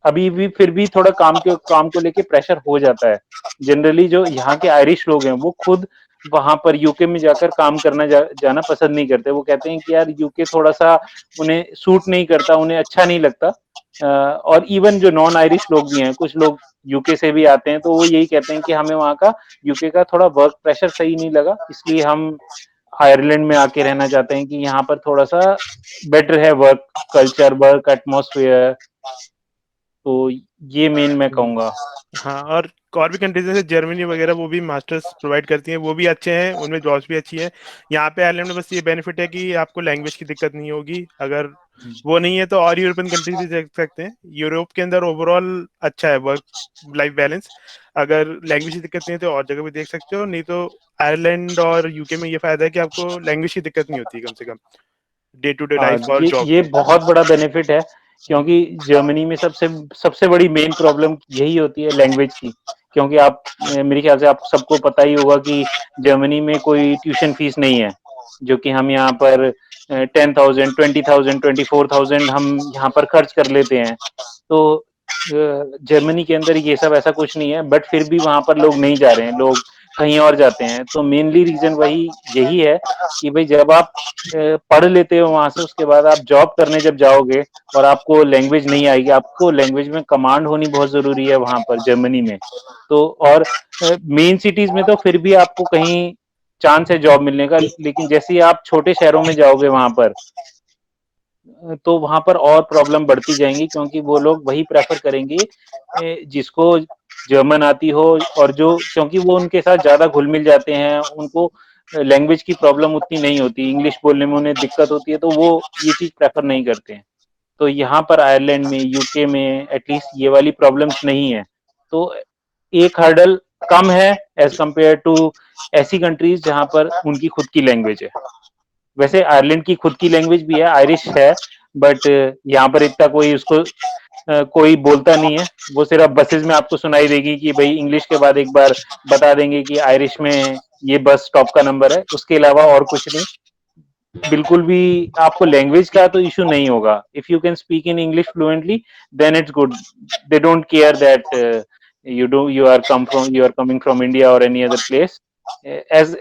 D: अभी भी फिर भी थोड़ा काम को लेके प्रेशर हो जाता है. जनरली जो यहाँ के आयरिश लोग हैं वो खुद वहां पर यूके में जाकर काम करना जाना पसंद नहीं करते. वो कहते हैं कि यार यूके थोड़ा सा उन्हें सूट नहीं करता, उन्हें अच्छा नहीं लगता. और इवन जो नॉन आयरिश लोग भी हैं, कुछ लोग यूके से भी आते हैं, तो वो यही कहते हैं कि हमें वहाँ का यूके का थोड़ा वर्क प्रेशर सही नहीं लगा, इसलिए हम आयरलैंड में आके रहना चाहते हैं कि यहाँ पर थोड़ा सा बेटर है वर्क कल्चर, वर्क एटमॉस्फेयर. तो ये मेन मैं कहूँगा.
B: हाँ, और भी कंट्रीज जैसे जर्मनी वगैरह वो भी मास्टर्स प्रोवाइड करती हैं, वो भी अच्छे हैं, उनमें जॉब्स भी अच्छी है. यहाँ पे आयरलैंड में बस ये बेनिफिट है कि आपको लैंग्वेज की दिक्कत नहीं होगी. अगर वो नहीं है तो और यूरोपियन कंट्रीज भी देख सकते हैं. यूरोप के अंदर ओवरऑल अच्छा है वर्क लाइफ बैलेंस. अगर लैंग्वेज की दिक्कत नहीं है तो और जगह भी देख सकते हो. नहीं तो आयरलैंड और यूके में ये फायदा है कि आपको लैंग्वेज की दिक्कत नहीं होती कम से कम डे टू डे
D: हाँ,
B: लाइफ और जॉब.
D: ये बहुत बड़ा बेनिफिट है. क्योंकि जर्मनी में सबसे सबसे बड़ी मेन प्रॉब्लम यही होती है, लैंग्वेज की. क्योंकि आप मेरे ख्याल से आप सबको पता ही होगा कि जर्मनी में कोई ट्यूशन फीस नहीं है, जो कि हम यहाँ पर 10,000 20,000 24,000 हम यहाँ पर खर्च कर लेते हैं. तो जर्मनी के अंदर ये सब ऐसा कुछ नहीं है. बट फिर भी वहां पर लोग नहीं जा रहे हैं, लोग कहीं और जाते हैं. तो मेनली रीजन वही यही है कि भाई जब आप पढ़ लेते हो वहां से, उसके बाद आप जॉब करने जब जाओगे और आपको लैंग्वेज नहीं आएगी, आपको लैंग्वेज में कमांड होनी बहुत जरूरी है वहां पर जर्मनी में. तो और मेन सिटीज में तो फिर भी आपको कहीं चांस है जॉब मिलने का. लेकिन जैसे ही आप छोटे शहरों में जाओगे वहां पर, तो वहां पर और प्रॉब्लम बढ़ती जाएंगी. क्योंकि वो लोग वही प्रेफर करेंगे जिसको जर्मन आती हो, और जो क्योंकि वो उनके साथ ज्यादा घुल मिल जाते हैं, उनको लैंग्वेज की प्रॉब्लम उतनी नहीं होती, इंग्लिश बोलने में उन्हें दिक्कत होती है, तो वो ये चीज प्रेफर नहीं करते हैं. तो यहाँ पर आयरलैंड में, यूके में एटलीस्ट ये वाली प्रॉब्लम्स नहीं है। तो एक हर्डल कम है एज कंपेयर टू ऐसी कंट्रीज जहाँ पर उनकी खुद की लैंग्वेज है। वैसे आयरलैंड की खुद की लैंग्वेज भी है, आयरिश है, बट यहाँ पर इतना कोई उसको कोई बोलता नहीं है। वो सिर्फ बसेस में आपको सुनाई देगी कि भाई इंग्लिश के बाद एक बार बता देंगे कि आयरिश में ये बस स्टॉप का नंबर है, उसके अलावा और कुछ नहीं। बिल्कुल भी आपको लैंग्वेज का तो इशू नहीं होगा। If you can speak in English fluently then it's good. They don't care that you are coming from India or any other place, as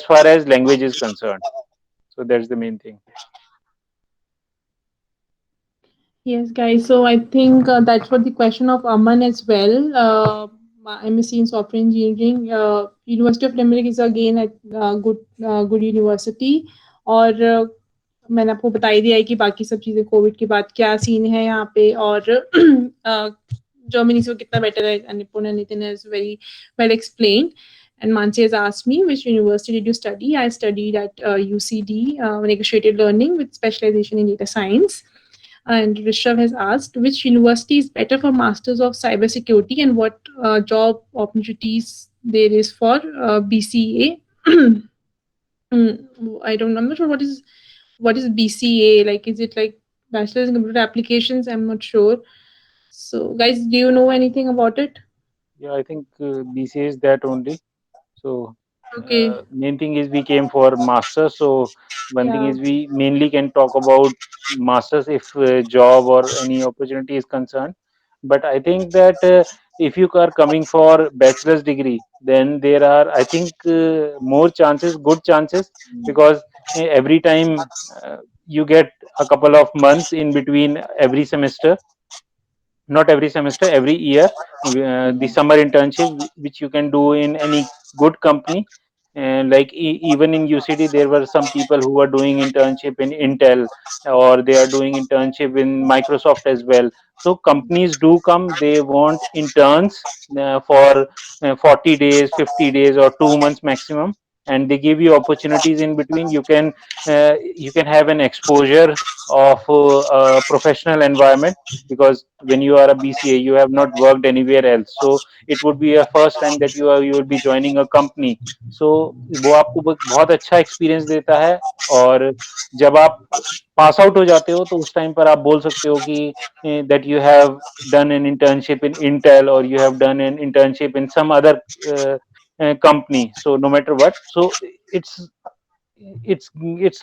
D: far as language is concerned. So that's the main thing.
A: Yes, guys. So I think that's what the question of Aman as well. MSc in Software Engineering. University of Limerick is again a good university. और मैंने आपको बता ही दिया है कि बाकी सब चीज़ें कोविड के बाद क्या सीन है यहाँ पे, और जर्मनी से वो कितना बेटर है. Anipun and Nitin has very well explained. And Mansi has asked me, which university did you study? I studied at UCD, Negotiated Learning with specialization in data science. And Rishabh has asked, which university is better for Masters of Cybersecurity and what job opportunities there is for BCA? I'm not sure what is BCA. Like, is it like Bachelor's in Computer Applications? I'm not sure. So, guys, do you know anything about it?
D: Yeah, I think BCA is that only. So
A: Okay.
D: main thing is we came for masters. So one thing
A: Yeah.
D: is we mainly can talk about masters if job or any opportunity is concerned. But I think that if you are coming for bachelor's degree, then there are, I think, more chances, good chances, because every time you get a couple of months in between every semester, not every semester, every year, the summer internship which you can do in any good company. And like even in UCD there were some people who were doing internship in Intel, or they are doing internship in Microsoft as well. So companies do come, they want interns for 40 days, 50 days, or 2 months maximum, and they give you opportunities in between. You can have an exposure of a professional environment, because when you are a BCA you have not worked anywhere else, so it would be a first time that you will be joining a company. So वो आपको बहुत अच्छा experience देता है, और जब आप pass out हो जाते हो तो उस टाइम पर आप बोल सकते हो कि that you have done an internship in Intel, or you have done an internship in some other company. So no matter what, so it's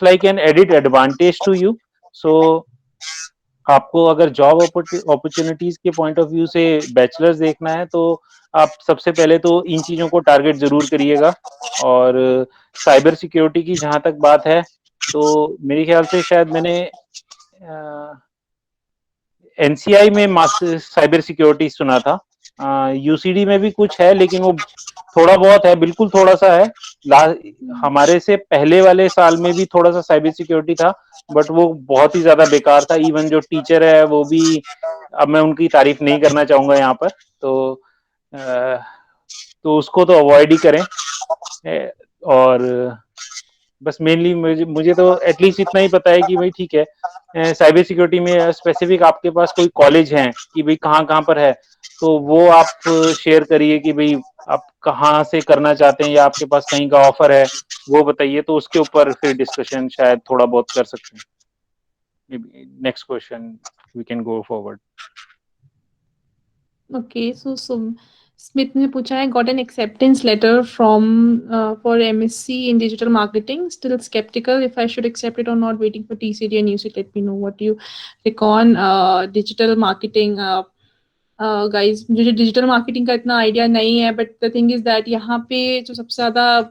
D: like an added advantage to you. So आपको अगर job opportunities के point of view से bachelors देखना है, तो आप सबसे पहले तो इन चीजों को टारगेट जरूर करिएगा। और साइबर सिक्योरिटी की जहां तक बात है, तो मेरे ख्याल से शायद मैंने एनसीआई में मास्टर साइबर सिक्योरिटी सुना था। यूसीडी में भी कुछ है, लेकिन वो थोड़ा बहुत है, बिल्कुल थोड़ा सा है। हमारे से पहले वाले साल में भी थोड़ा सा साइबर सिक्योरिटी था, बट वो बहुत ही ज्यादा बेकार था। इवन जो टीचर है वो भी, अब मैं उनकी तारीफ नहीं करना चाहूंगा यहाँ पर, तो उसको तो अवॉइड ही करें। और बस मेनली मुझे तो एटलीस्ट इतना ही पता है कि भाई ठीक है, साइबर सिक्योरिटी में स्पेसिफिक आपके पास कोई कॉलेज हैं कि भाई कहाँ कहाँ पर है, तो वो आप शेयर करिए कि भाई आप कहाँ से करना चाहते हैं, या आपके पास कहीं का ऑफर है वो बताइए, तो उसके ऊपर फिर डिस्कशन शायद थोड़ा बहुत कर सकते हैं। Next question we can go forward.
A: Okay, so Smith ने पूछा है, got an acceptance letter from for MSc in digital marketing. Still skeptical if I should accept it or not. Waiting for TCD and UC. Let me know what do you recon digital marketing. Guys, मुझे digital marketing का इतना idea नहीं है, but the thing is that यहाँ पे जो सबसे ज्यादा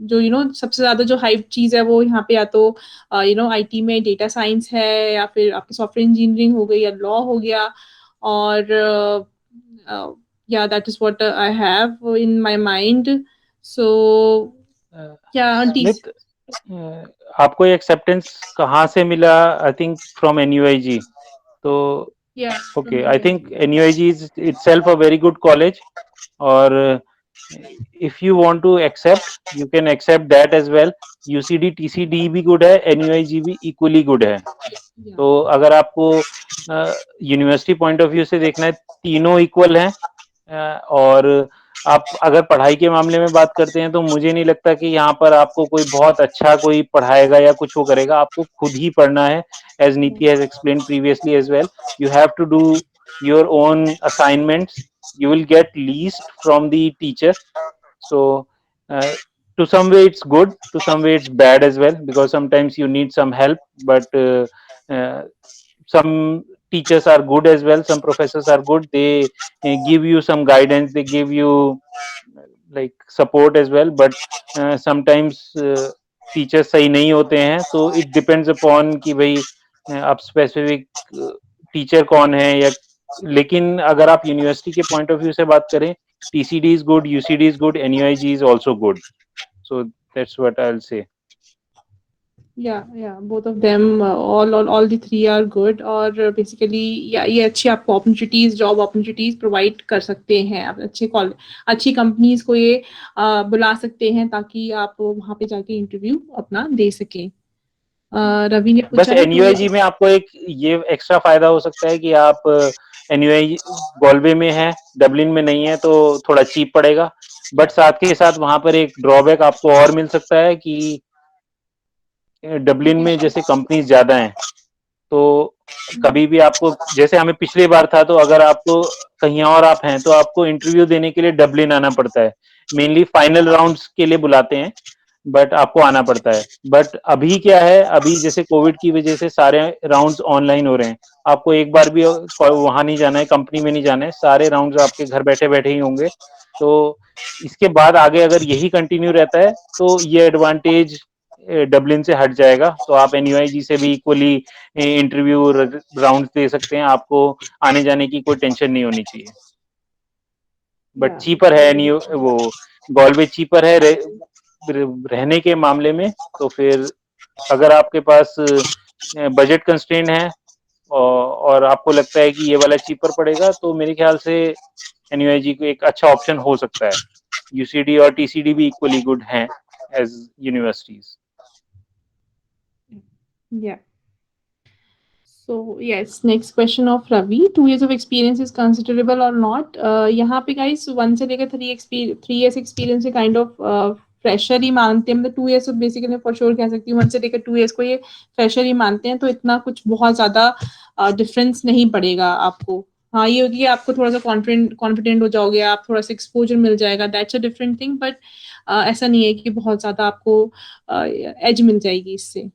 A: जो सबसे ज्यादा जो हाइप चीज है वो यहाँ पे या तो आईटी में डेटा साइंस है, या फिर आपकी सॉफ्टवेयर इंजीनियरिंग हो गई, या लॉ हो गया, और yeah, that is what I have in my mind. So yeah,
D: Smith, आपको ये एक्सेप्टेंस कहाँ से मिला? I think from NUIG. तो
A: yeah,
D: okay, I think NUIG is itself a very good college, और if you want to accept, you can accept that as well. UCD TCD भी good है, NUIG भी equally good है.
A: Yeah.
D: तो अगर आपको university point of view से देखना है, तीनों इक्वल हैं. और आप अगर पढ़ाई के मामले में बात करते हैं तो मुझे नहीं लगता कि यहाँ पर आपको कोई बहुत अच्छा कोई पढ़ाएगा या कुछ वो करेगा. आपको खुद ही पढ़ना है, as Niti has explained previously as well. You have to do your own assignments. You will get least from the teacher. So to some way it's good, to some way it's bad as well, because sometimes you need some help. But some teachers are good as well, some professors are good. They give you some guidance, they give you like support as well. But sometimes teachers सही नहीं होते हैं. तो it depends upon कि भाई आप specific teacher कौन है. या लेकिन अगर आप यूनिवर्सिटी के पॉइंट ऑफ व्यू से बात करें, TCD is good, UCD is good, NUIG is also good. So that's what I'll say.
A: Yeah, both of them, all the three are good. और basically ये अच्छी आपको opportunities, job opportunities provide कर सकते हैं. आप अच्छी companies को ये बुला सकते हैं ताकि आप वहाँ पे जाके इंटरव्यू अपना दे सकें. रवि ने
D: बस
A: पूछा है
D: NUIG में आपको एक ये एक्स्ट्रा फायदा हो सकता है कि आप NUIG गॉल्वे में है, डबलिन में नहीं है, तो थोड़ा चीप पड़ेगा. बट साथ के साथ वहां पर एक ड्रॉबैक आपको और मिल सकता है कि डबलिन में जैसे कंपनीज ज्यादा हैं, तो कभी भी आपको, जैसे हमें पिछली बार था, तो अगर आपको कहीं और आप हैं तो आपको इंटरव्यू देने के लिए डबलिन आना पड़ता है. मेनली फाइनल राउंड्स के लिए बुलाते हैं, बट आपको आना पड़ता है. बट अभी क्या है, अभी जैसे कोविड की वजह से सारे राउंड्स ऑनलाइन हो रहे हैं. आपको एक बार भी वहां नहीं जाना है, कंपनी में नहीं जाना है, सारे राउंड्स आपके घर बैठे बैठे ही होंगे. तो इसके बाद आगे अगर यही कंटिन्यू रहता है तो ये एडवांटेज डबलिन से हट जाएगा. तो आप NUIG से भी इक्वली इंटरव्यू राउंड दे सकते हैं. आपको आने जाने की कोई टेंशन नहीं होनी चाहिए. बट चीपर है, वो गॉल्वे चीपर है रहने के मामले में. तो फिर अगर आपके पास बजट कंस्ट्रेंट है और आपको लगता है कि ये वाला चीपर पड़ेगा, तो मेरे ख्याल से NUIG को एक अच्छा ऑप्शन हो सकता है. UCD और TCD भी इक्वली गुड हैं as universities.
A: Yeah. So yes, next question of Ravi. 2 years of experience is considerable or not? यहाँ पे guys 1 से लेकर 3 years experience से kind of fresher ही मानते हैं. मतलब 2 years तो basically for sure कह सकती हूँ, 1 से लेकर 2 years को ये fresher ही मानते हैं. तो इतना कुछ बहुत ज़्यादा difference नहीं पड़ेगा आपको. हाँ, ये होगी आपको थोड़ा सा confident हो जाओगे, आप थोड़ा सा exposure मिल जाएगा. That's a different thing. But ऐसा नहीं है कि बहुत ज़्यादा आपको edge मिल जाएगी इससे.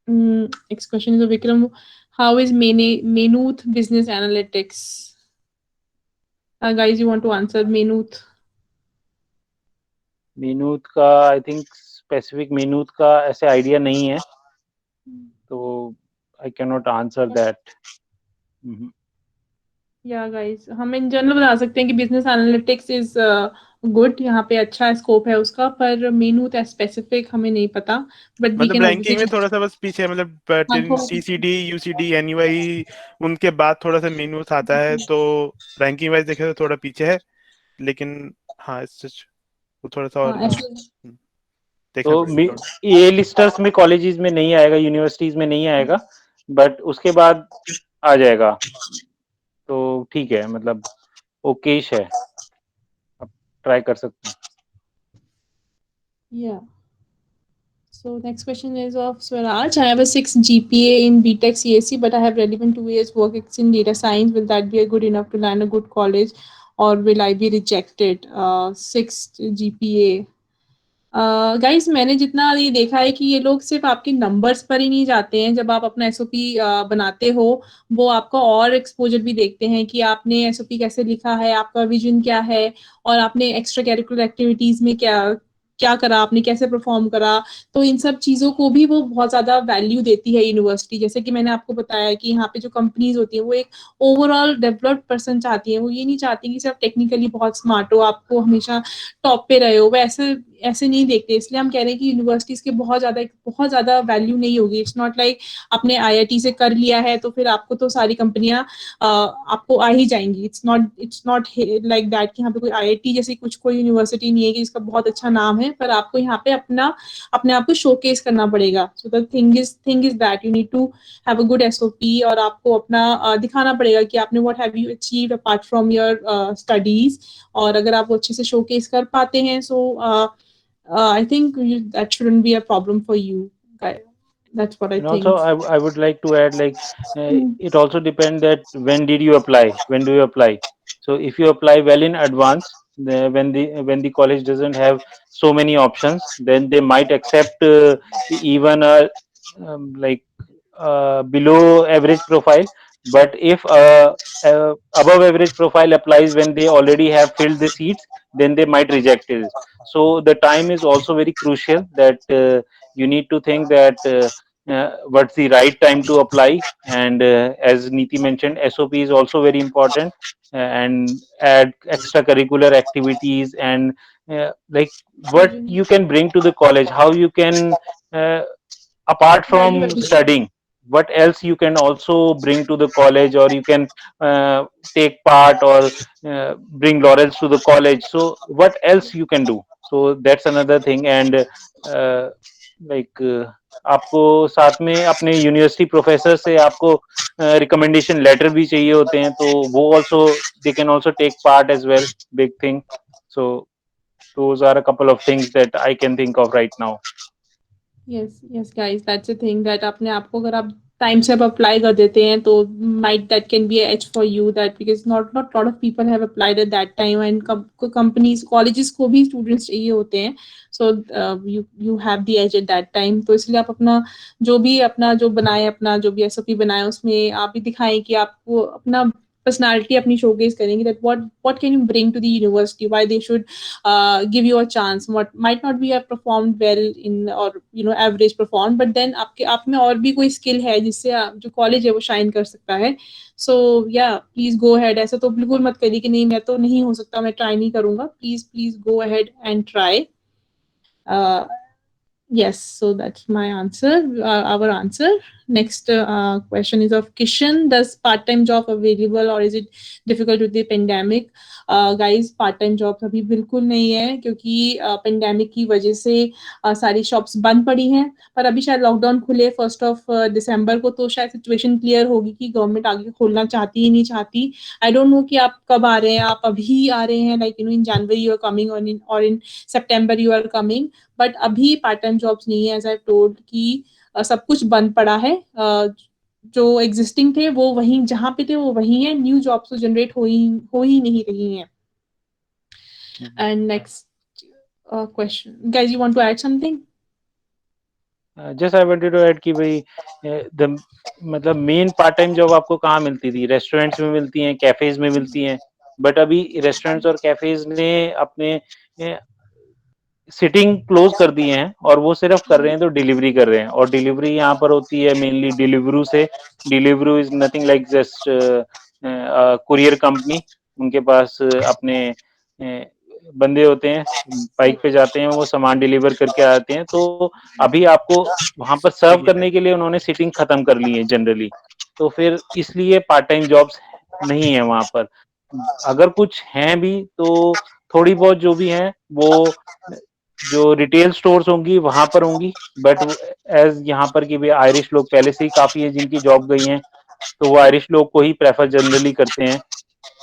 A: Next question is of Vikram. How is Maynooth Business Analytics? Guys, you want to answer Maynooth?
D: Maynooth का आई थिंक स्पेसिफिक Maynooth का ऐसे आइडिया नहीं है, तो आई कैन नॉट आंसर दैट.
A: या गाइस, हम इन जनरल बता सकते हैं कि बिजनेस एनालिटिक्स इज गुड. यहाँ पे अच्छा स्कोप है उसका, पर Maynooth स्पेसिफिक हमें नहीं पता. बट
B: मतलब रैंकिंग में थोड़ा सा बस पीछे है. मतलब TCD UCD NUI उनके बाद थोड़ा सा Maynooth आता है, तो रैंकिंग वाइज देखे तो थोड़ा पीछे है. लेकिन हाँ, वो थोड़ा सा और
D: तो ए लिस्टर्स में कॉलेजेस में नहीं आएगा, यूनिवर्सिटीज में नहीं आएगा, बट उसके बाद आ जाएगा. तो ठीक है, मतलब ओकेश है, आप ट्राई कर सकते हैं.
A: Yeah. So next question is of Swaraj. I have a 6 GPA in BTech CSC, but I have relevant 2 years work in data science. Will that be good enough to land a good college, or will I be rejected? 6 GPA. Guys, मैंने जितना ये देखा है कि ये लोग सिर्फ आपके नंबर्स पर ही नहीं जाते हैं. जब आप अपना SOP बनाते हो, वो आपका और एक्सपोजर भी देखते हैं कि आपने SOP कैसे लिखा है, आपका विजन क्या है, और आपने एक्स्ट्रा करिकुलर एक्टिविटीज में क्या करा, आपने कैसे परफॉर्म करा. तो इन सब चीज़ों को भी वो बहुत ज़्यादा वैल्यू देती है यूनिवर्सिटी. जैसे कि मैंने आपको बताया कि यहाँ पे जो कंपनीज होती हैं वो एक ओवरऑल डेवलप्ड पर्सन चाहती हैं. वो ये नहीं चाहती कि सिर्फ टेक्निकली बहुत स्मार्ट हो, आपको हमेशा टॉप पे रहे हो. वैसे ऐसे नहीं देखते, इसलिए हम कह रहे हैं कि यूनिवर्सिटीज के बहुत ज्यादा वैल्यू नहीं होगी। इट्स नॉट लाइक आपने IIT से कर लिया है तो फिर आपको तो सारी कंपनियां आपको आ ही जाएंगी। इट्स नॉट लाइक दैट कि यहाँ पे कोई IIT जैसी कोई यूनिवर्सिटी नहीं है कि जिसका बहुत अच्छा नाम है, पर आपको यहाँ पे अपने आप को शोकेस करना पड़ेगा। So the thing is that you need to have a good SOP, और आपको अपना दिखाना पड़ेगा कि आपने what have you achieved apart from your studies. और अगर आप वो अच्छे से शोकेस कर पाते हैं, so I think that shouldn't be a problem for you. That's what I
D: And also,
A: think.
D: I would like to add, like, it also depends that when did you apply, when do you apply. So if you apply well in advance, when the college doesn't have so many options, then they might accept even a like below average profile. But if above average profile applies when they already have filled the seats, then they might reject it. So the time is also very crucial, that you need to think that what's the right time to apply. And as Neeti mentioned, SOP is also very important, and add extracurricular activities, and like what you can bring to the college, how you can uh, apart
A: Value
D: from
A: addition.
D: studying, what else you can also bring to the college, or you can take part, or bring laurels to the college. So what else you can do, so that's another thing. And like आपको साथ में अपने university professor से आपको recommendation letter भी चाहिए होते हैं, तो वो also they can also take part as well, big thing. So those are a couple of things that I can think of right now.
A: Yes, guys, that's the thing that अपने आप को अगर आप टाइम से आप apply कर देते हैं तो might that can be a edge for you, that because not lot of people have applied at that time, and companies colleges को भी students चाहिए होते हैं, so you have the edge at that time। तो इसलिए आप अपना जो बनाए, अपना जो भी SOP बनाए उसमें आप भी दिखाएं कि आपको अपना personality अपनी showcase करेंगे, that what can you bring to the university, why they should give you a chance, what might not be have performed well in, or average performed, but then आपके आप में और भी कोई skill है जिससे जो कॉलेज है वो शाइन कर सकता है। सो या प्लीज गो अहेड, ऐसा तो बिल्कुल मत करिए कि नहीं मैं तो नहीं हो सकता, मैं ट्राई नहीं करूंगा। Please go ahead and try. Yes, so that's my answer, our answer. Next question is of Kishan. Does part-time job available or is it difficult with the pandemic? Guys, part-time jobs अभी बिल्कुल नहीं है, क्योंकि pandemic की वजह से सारी shops बंद पड़ी हैं। पर अभी शायद लॉकडाउन खुले 1 दिसंबर को, तो शायद सिचुएशन क्लियर होगी कि गवर्नमेंट आगे खोलना चाहती ही नहीं चाहती। आई डोंट नो कि आप कब आ रहे हैं, आप अभी आ रहे हैं like in January you are coming, और in September you are coming, but अभी पार्ट टाइम जॉब्स नहीं है। एज आई टोल्ड कि सब कुछ बंद पड़ा है। जो एग्जिस्टिंग थे वो वहीं जहां पे थे वो वहीं है, न्यू जॉब्स तो जनरेट हो ही नहीं रही हैं। And next question, guys you want to add something?
D: Just I wanted to add कि भाई द मतलब मेन पार्ट टाइम जॉब आपको कहाँ मिलती थी? रेस्टोरेंट्स में मिलती हैं, कैफेज में मिलती हैं, बट अभी रेस्टोरेंट्स और कैफेज ने अपने सिटिंग क्लोज कर दिए हैं, और वो सिर्फ कर रहे हैं तो डिलीवरी कर रहे हैं। और डिलीवरी यहाँ पर होती है मेनली डिलीवरू से। Deliveroo is nothing like just courier company. उनके पास अपने बंदे होते हैं, बाइक पे जाते हैं, वो सामान डिलीवर करके आते हैं। तो अभी आपको वहां पर सर्व करने के लिए उन्होंने सिटिंग खत्म कर ली है जनरली, तो फिर इसलिए पार्ट टाइम जॉब्स नहीं है वहां पर। अगर कुछ हैं भी तो थोड़ी बहुत जो भी हैं वो जो रिटेल स्टोर्स होंगी वहां पर होंगी, बट एज यहाँ पर की भी आयरिश लोग पहले से ही काफी है जिनकी जॉब गई हैं, तो वो आयरिश लोग को ही प्रेफर जनरली करते हैं।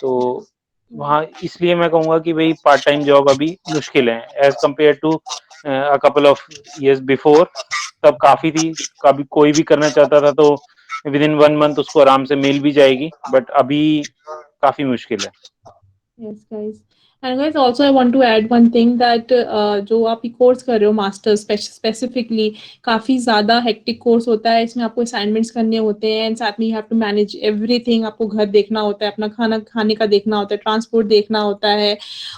D: तो वहाँ इसलिए मैं कहूँगा कि भाई पार्ट टाइम जॉब अभी मुश्किल है as compare to a couple of years before. तब काफी थी, कभी कोई भी करना चाहता था तो विद इन 1 मंथ उसको आराम से मिल भी जाएगी, बट अभी काफी मुश्किल है।
A: Yes, guys. And guys, also I want to add one thing that जो आप ये कोर्स कर रहे हो मास्टर्स स्पेसिफिकली, काफ़ी ज़्यादा हेक्टिक कोर्स होता है। इसमें आपको असाइनमेंट्स करने होते हैं, एंड साथ में you have to manage everything. आपको घर देखना होता है, अपना खाना खाने का देखना होता है, ट्रांसपोर्ट देखना होता है,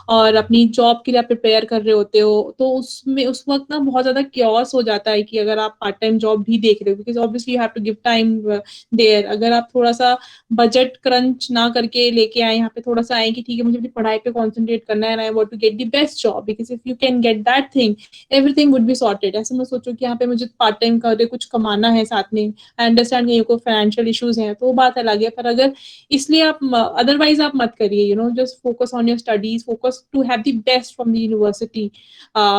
A: और अपनी जॉब के लिए आप प्रिपेयर कर रहे होते हो। तो उसमें उस वक्त ना बहुत ज़्यादा क्योस हो जाता है कि अगर आप पार्ट टाइम जॉब भी देख रहे हो, because obviously you have to give time there. अगर आप थोड़ा सा बजट क्रंच ना करके लेके आए यहाँ पे, थोड़ा सा आए कि ठीक है मुझे अपनी पढ़ाई पे कॉन्सेंट्रेट करना है, and I want to get the best job, because if you can get that thing everything would be sorted. ऐसे मैं सोचो कि यहाँ पे मुझे पार्ट टाइम कर कुछ कमाना है साथ में, आई अंडरस्टैंड ये को फाइनेंशियल इश्यूज हैं, तो वो बात अलग है, पर अगर इसलिए आप अदरवाइज आप मत करिए, you know, just focus on your studies, focus to have the best from the university,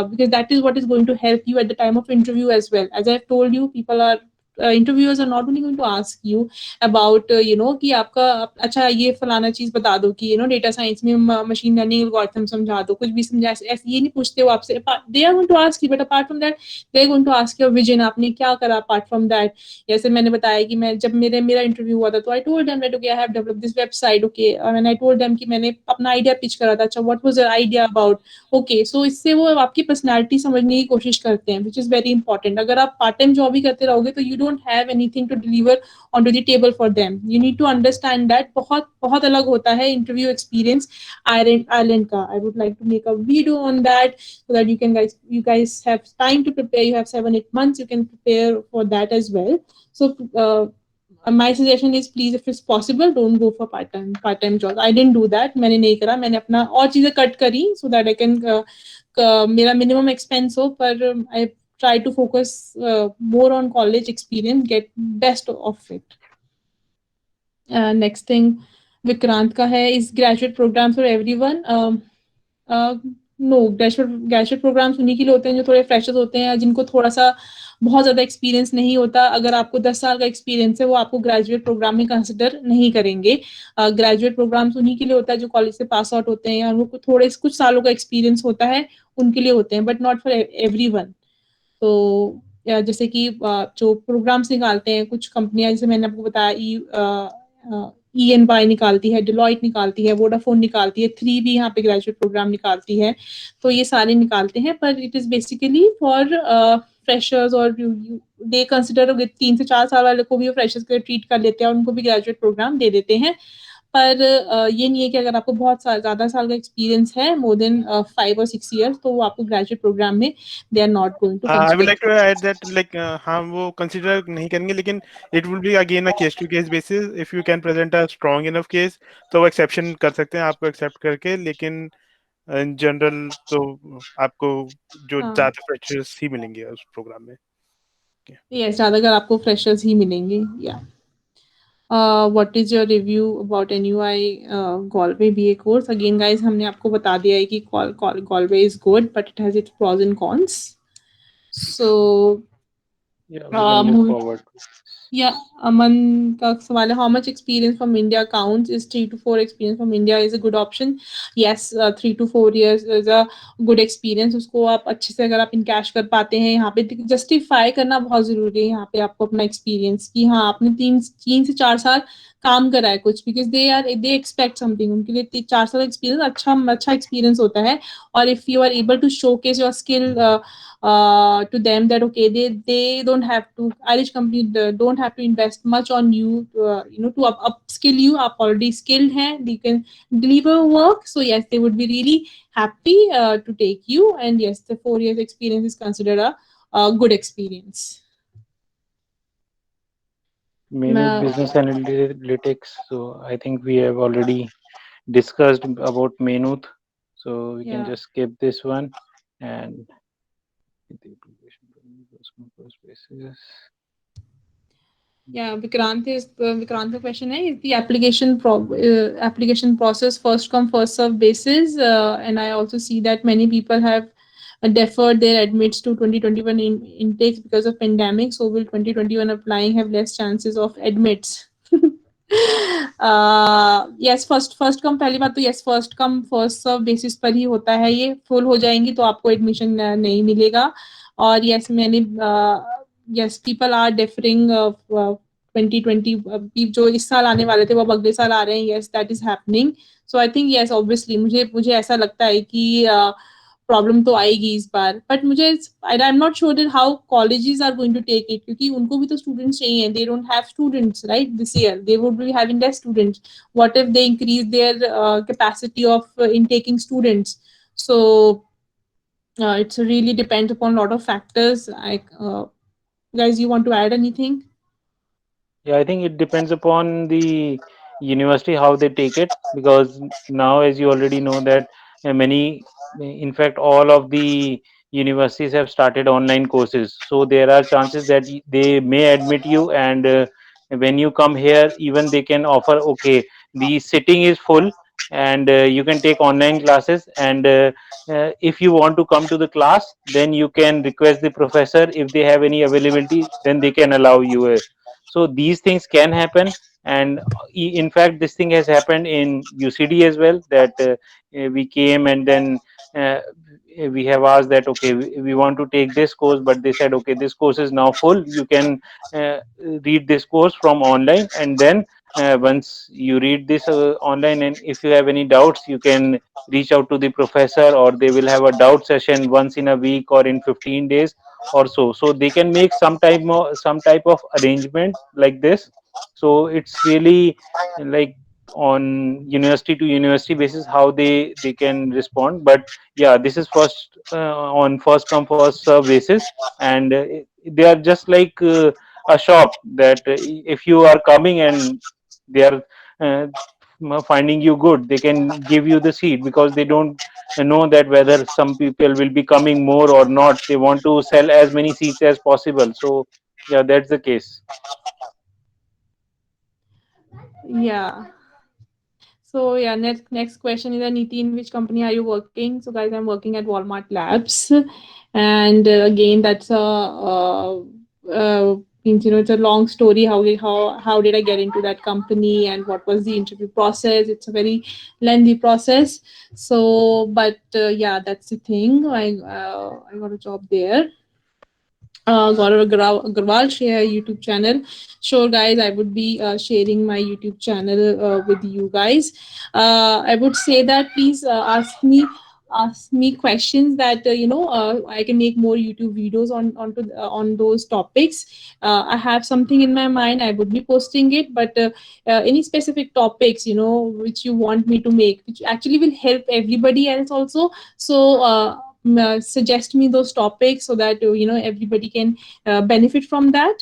A: because that is what is going to help you at the time of interview as well. As I've told you, people are interviewers are not only going to ask you about you know कि आपका अच्छा ये फलाना चीज बता दो कि data science में मशीन लर्निंग एल्गोरिथम समझा दो, कुछ भी समझा, ऐसे ये नहीं पूछते वो आपसे, they are going to ask you, but apart from that they are going to ask your vision, आपने क्या करा अपार्ट फ्रॉम दैट। जैसे मैंने बताया कि मैं जब मेरा इंटरव्यू हुआ था, तो I told them that okay I have developed this website, okay, and I told them कि मैंने अपना आइडिया पिच करा था, अच्छा what was your idea about, okay. So इससे वो आपकी पर्सनालिटी समझने की कोशिश करते हैं, विच इज वेरी इंपॉर्टेंट। अगर आप पार्ट टाइम जॉब ही करते रहोगे तो you don't have anything to deliver on to the table for them. You need to understand that बहुत बहुत अलग होता है इंटरव्यू एक्सपीरियंस आयरलैंड का। I would like to make a video on that so that you guys have time to prepare. You have 7-8 months, you can prepare for that as well. So my suggestion is, please, if it's possible, don't go for part time jobs. I didn't do that, मैंने नहीं करा, मैंने अपना और चीजें cut करी so that I can मेरा minimum expense हो, पर I try to focus more on college experience, get best of it. Next thing Vikrant का है, is graduate program for everyone? नो, ग्रेजुएट प्रोग्राम्स उन्हीं के लिए होते हैं जो थोड़े फ्रेशर्स होते हैं, जिनको थोड़ा सा बहुत ज्यादा एक्सपीरियंस नहीं होता। अगर आपको 10 साल का एक्सपीरियंस है, वो आपको ग्रेजुएट प्रोग्राम में कंसिडर नहीं करेंगे। ग्रेजुएट प्रोग्राम्स उन्हीं के लिए होता है जो कॉलेज से पास आउट होते हैं या उनको थोड़े कुछ सालों का एक्सपीरियंस होता है, उनके लिए होते हैं, बट नॉट फॉर एवरीवन। तो जैसे कि जो प्रोग्राम्स निकालते हैं कुछ कंपनियां, जैसे मैंने आपको बताया, EY निकालती है, डिलॉयट निकालती है, वोडाफोन निकालती है, 3 भी यहाँ पे ग्रेजुएट प्रोग्राम निकालती है, तो ये सारे निकालते हैं, पर it is basically for freshers, और दे कंसिडर 3 से 4 साल वाले को भी फ्रेशर्स के ट्रीट कर लेते हैं और उनको भी ग्रेजुएट प्रोग्राम दे देते हैं। पर ये नहीं है कि अगर आपको बहुत ज्यादा साल का एक्सपीरियंस है, मोर देन 5 or 6 years, तो वो आपको ग्रेजुएट प्रोग्राम में they are not going to
B: I would
A: consider.
B: like to add that like हाँ वो consider नहीं करेंगे, लेकिन it will be again a case to case basis. If you can present a strong enough case, तो वो exception कर सकते हैं आपको accept करके, लेकिन in general तो आपको जो
A: हाँ,
B: ज्यादा फ्रेशर्स ही मिलेंगे उस प्रोग्राम में।
A: यस, ज्यादातर आपको फ्रेशर्स ही मिलेंगे। या what is your review about NUI Galway BA course? Again guys, हमने आपको बता दिया है कि Galway is good, but it has its pros and cons. So
D: Yeah, we can move
A: moving,
D: forward.
A: या अमन का सवाल है, how much experience from India counts? Is 3 to 4 experience from India is a good option? Yes, 3 to 4 years is a good experience. उसको आप अच्छे से अगर आप इनकैश कर पाते हैं, यहाँ पे जस्टिफाई करना बहुत जरूरी है यहाँ पे आपको अपना एक्सपीरियंस, कि हाँ आपने 3 से 4 साल काम करा है कुछ, बिकॉज दे एक्सपेक्ट समथिंग। उनके लिए 4 साल एक्सपीरियंस अच्छा एक्सपीरियंस होता है। और if you are able to showcase your skill to them, that okay, they don't have to, Irish company don't have to invest much on you, to upskill you, आप already skilled हैं, they can deliver work, so yes, they would be really happy to take you, and yes, the 4 years experience is considered a good experience.
D: Mainly business analytics. So I think we have already discussed about Mainut. So we can
A: Yeah.
D: just skip this one and the application first basis.
A: Yeah, Vikrant's question is the application process first come first serve basis, and I also see that many people have deferred their admits to 2021 intakes because of pandemic. So will 2021 applying have less chances of admits? Yes, first come, पहली बात तो yes, first come first serve basis पर ही होता है, ये full हो जाएंगी तो आपको एडमिशन नहीं मिलेगा। और यस, मैंने यस, पीपल आर डिफरिंग 2020, जो इस साल आने वाले थे वो अब अगले साल आ रहे हैं। Yes, that is happening. So I think yes, obviously मुझे ऐसा लगता है कि प्रॉब्लम तो आएगी इस बार, बट मुझे I am not sure that how colleges are going to take it, क्योंकि उनको भी तो स्टूडेंट्स चाहिए, they don't have students right this year, they would be having less students, what if they increase their capacity of in taking students? So it's really depends upon a lot of factors. Guys, you want to add anything?
D: Yeah, I think it depends upon the university how they take it, because now, as you already know, that many, in fact all of the universities have started online courses, so there are chances that they may admit you, and when you come here, even they can offer, okay, the sitting is full, and you can take online classes, and if you want to come to the class, then you can request the professor, if they have any availability, then they can allow you. So these things can happen, and in fact this thing has happened in UCD as well, that we came, and then uh, we have asked that, okay, we want to take this course, but they said, okay, this course is now full, you can uh, read this course from online, and then once you read this online, and if you have any doubts, you can reach out to the professor, or they will have a doubt session once in a week or in 15 days or so. So they can make some type of arrangement like this. So it's really like on university to university basis how they can respond. But yeah, this is first on first come first serve basis, and they are just like a shop, that if you are coming and they are uh, finding you good, they can give you the seat, because they don't know that whether some people will be coming more or not. They want to sell as many seats as possible. So yeah, that's the case.
A: Yeah. So yeah, next question is, Niti, in which company are you working? So guys, I'm working at Walmart Labs, and again, that's a means, it's a long story. How did I get into that company, and what was the interview process? It's a very lengthy process. So, but yeah, that's the thing. I got a job there. Gaurav Agarwal share YouTube channel. Sure, guys, I would be sharing my YouTube channel with you guys. I would say that please ask me questions that I can make more YouTube videos on those topics. I have something in my mind. I would be posting it, but any specific topics which you want me to make, which actually will help everybody else also. So. Suggest me those topics so that everybody can benefit from that.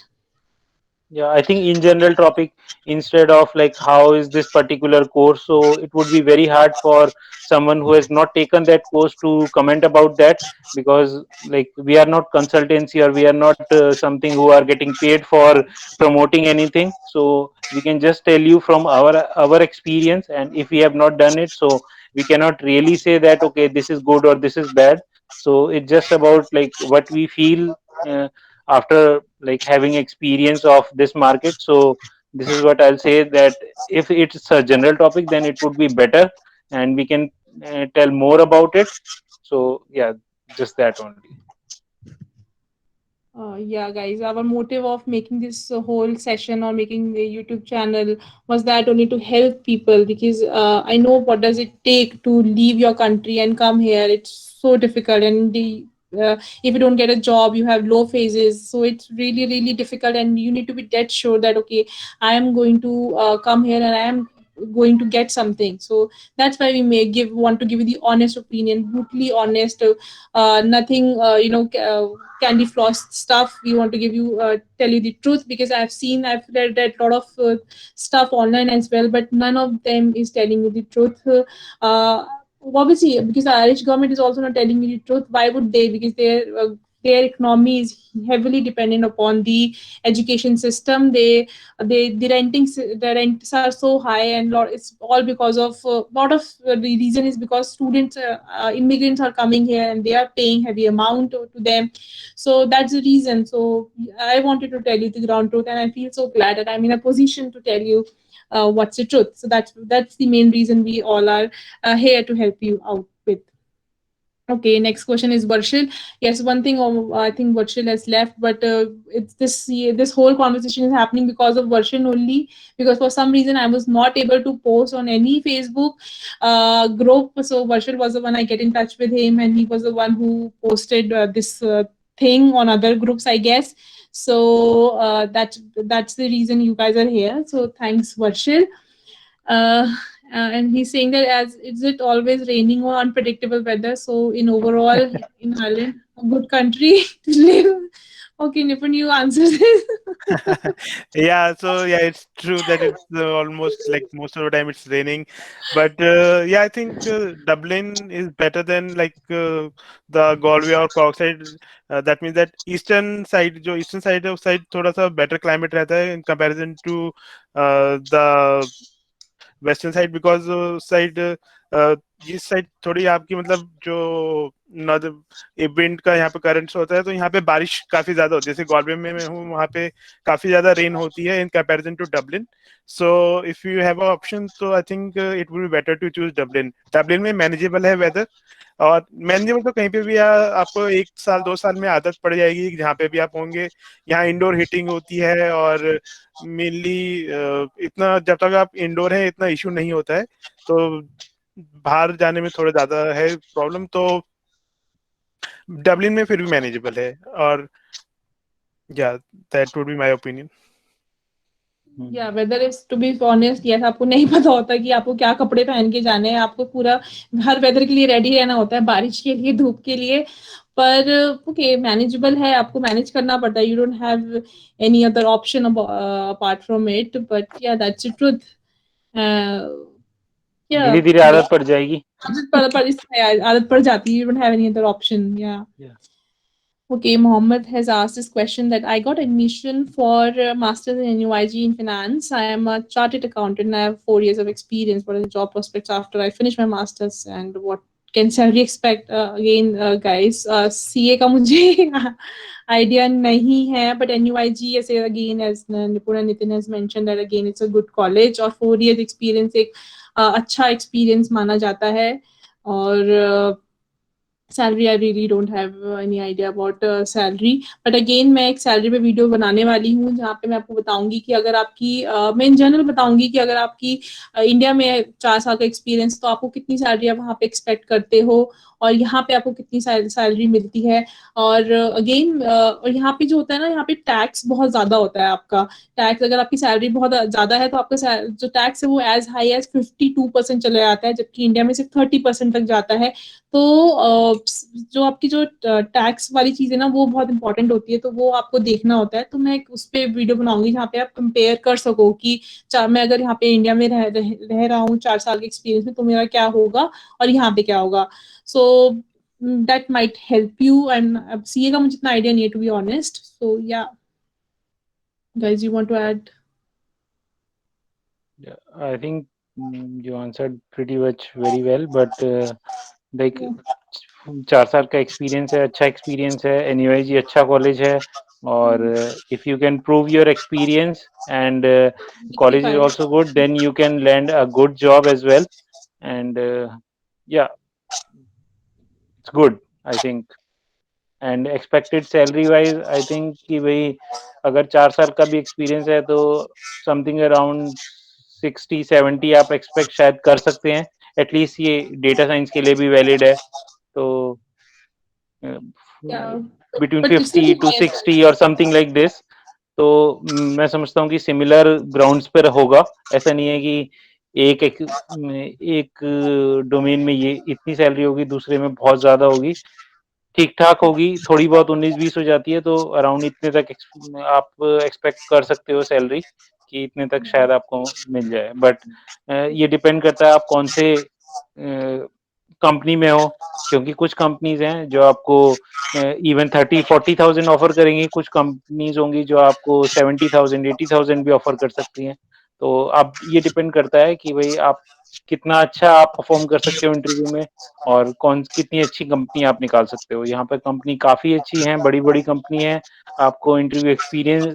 D: Yeah, I think in general topic, instead of like how is this particular course, so it would be very hard for someone who has not taken that course to comment about that, because like we are not consultancy, or we are not something who are getting paid for promoting anything. So we can just tell you from our experience, and if we have not done it, so we cannot really say that, okay, this is good or this is bad. So it's just about like what we feel after like having experience of this market. So this is what I'll say, that if it's a general topic, then it would be better, and we can tell more about it. So yeah, just that only.
A: Yeah, guys, our motive of making this whole session or making the YouTube channel was that only to help people, because I know what does it take to leave your country and come here. It's so difficult, and if you don't get a job, you have low phases. So it's really, really difficult, and you need to be dead sure that okay, I am going to come here and I am going to get something. So that's why we may give want to give you the honest opinion, brutally honest, nothing candy floss stuff. We want to give you tell you the truth, because I've read a lot of stuff online as well, but none of them is telling you the truth. uh, Obviously, because the Irish government is also not telling you the truth. Why would they? Because their economy is heavily dependent upon the education system. The rents are so high, and it's all because of lot of the reason is because students, immigrants are coming here and they are paying heavy amount to them. So that's the reason. So I wanted to tell you the ground truth, and I feel so glad that I'm in a position to tell you what's the truth. So that's the main reason we all are here to help you out with. Okay, next question is Varshil. Yes, one thing I think Varshil has left, but it's this whole conversation is happening because of Varshil only. Because for some reason I was not able to post on any Facebook group. So Varshil was the one. I get in touch with him, and he was the one who posted this thing on other groups, I guess. So that's the reason you guys are here. So thanks, Varshil. And he's saying that as is it always raining or unpredictable weather. So in overall in Ireland, a good country to live. Okay, Nipun, you answer this.
B: Yeah, so yeah, it's true that it's almost like most of the time it's raining, but yeah, I think Dublin is better than like the Galway or Cork side. That means that eastern side of side थोड़ा सा better climate रहता है in comparison to the western side because side इस side थोड़ी आपकी मतलब जो wind का यहाँ पे करंट्स होता है तो यहाँ पे बारिश काफी ज्यादा होती है जैसे गॉल्वे में मैं हूँ वहाँ पे काफी ज्यादा रेन होती है in comparison to Dublin so if you have a option तो I think it would be better to choose Dublin Dublin में मैनेजेबल है वेदर और मैनेजेबल तो कहीं पे भी आपको 1 साल 2 साल में आदत पड़ जाएगी जहाँ पे भी आप होंगे यहाँ इंडोर हीटिंग होती है और मेनली इतना जब तक आप इंडोर हैं इतना इशू नहीं होता है तो बाहर जाने में थोड़ा ज्यादा है प्रॉब्लम तो डबलिन में फिर भी मैनेजेबल है और या that would be my opinion
A: या weather is to be honest yes आपको नहीं पता होता कि आपको क्या कपड़े पहन के जाने हैं आपको पूरा हर वेदर के लिए रेडी रहना होता है बारिश के लिए धूप के लिए पर ओके मैनेजेबल है आपको मैनेज करना पड़ता है you don't have any other option apart from it but या दैट्स द ट्रुथ या
D: धीरे धीरे आदत पड़ जाएगी
A: आदत पड़ जाती है you don't have any other option या Okay, Mohammed has asked this question that I got admission for master's in NUIG in finance. I am a chartered accountant. I have 4 years of experience. What are the job prospects after I finish my master's, and what can salary expect? Again, guys, CA का मुझे idea नहीं है, but NUIG as again as Nipuna Nitin has mentioned that again it's a good college और 4 years experience एक अच्छा experience माना जाता है और salary I really don't have any idea about salary but again मैं एक सैलरी पे वीडियो बनाने वाली हूँ जहाँ पे मैं आपको बताऊंगी कि अगर आपकी मैं इन जनरल बताऊंगी कि अगर आपकी इंडिया में 4 साल का एक्सपीरियंस तो आपको कितनी सैलरी आप वहाँ पे एक्सपेक्ट करते हो और यहाँ पे आपको कितनी सैलरी मिलती है और अगेन और यहाँ पे जो होता है ना यहाँ पे टैक्स बहुत ज्यादा होता है आपका टैक्स अगर आपकी सैलरी बहुत ज्यादा है तो आपका जो टैक्स है वो एज हाई एज 52% चले जाता है जबकि इंडिया में सिर्फ 30% तक जाता है तो जो आपकी जो टैक्स वाली चीज है ना वो बहुत इंपॉर्टेंट होती है तो वो आपको देखना होता है तो मैं उस पर वीडियो बनाऊंगी जहाँ पे आप कंपेयर कर सको कि मैं अगर यहाँ पे इंडिया में रह रहा हूँ 4 साल के एक्सपीरियंस में तो मेरा क्या होगा और यहाँ पे क्या होगा so that might help you and अब सीए का मुझे इतना आइडिया नहीं है to be honest so yeah guys you want to add
D: I think you answered pretty much very well, but like 4 साल का एक्सपीरियंस है अच्छा एक्सपीरियंस है NUIG अच्छा कॉलेज है और if you can prove your experience and college is also good then you can land a good job as well and yeah it's good I think and expected salary wise I think कि भाई अगर 4 साल का भी experience है तो something around 60-70 आप expect शायद कर सकते हैं एटलीस्ट ये डेटा साइंस के लिए भी वैलिड है तो बिटवीन 50 to 60 और समथिंग लाइक दिस तो मैं समझता हूँ कि सिमिलर ग्राउंड्स पर होगा ऐसा नहीं है कि एक डोमेन में ये इतनी सैलरी होगी दूसरे में बहुत ज्यादा होगी ठीक ठाक होगी थोड़ी बहुत 19-20 हो जाती है तो अराउंड इतने तक आप एक्सपेक्ट कर सकते हो सैलरी कि इतने तक शायद आपको मिल जाए बट ये डिपेंड करता है आप कौन से कंपनी में हो क्योंकि कुछ कंपनीज हैं जो आपको इवन 30-40,000 ऑफर करेंगी कुछ कंपनीज होंगी जो आपको 70,000-80,000 भी ऑफर कर सकती हैं तो अब ये डिपेंड करता है कि भाई आप कितना अच्छा आप परफॉर्म कर सकते हो इंटरव्यू में और कितनी अच्छी कंपनी आप निकाल सकते हो यहाँ पर कंपनी काफी अच्छी है बड़ी बड़ी कंपनी है आपको इंटरव्यू एक्सपीरियंस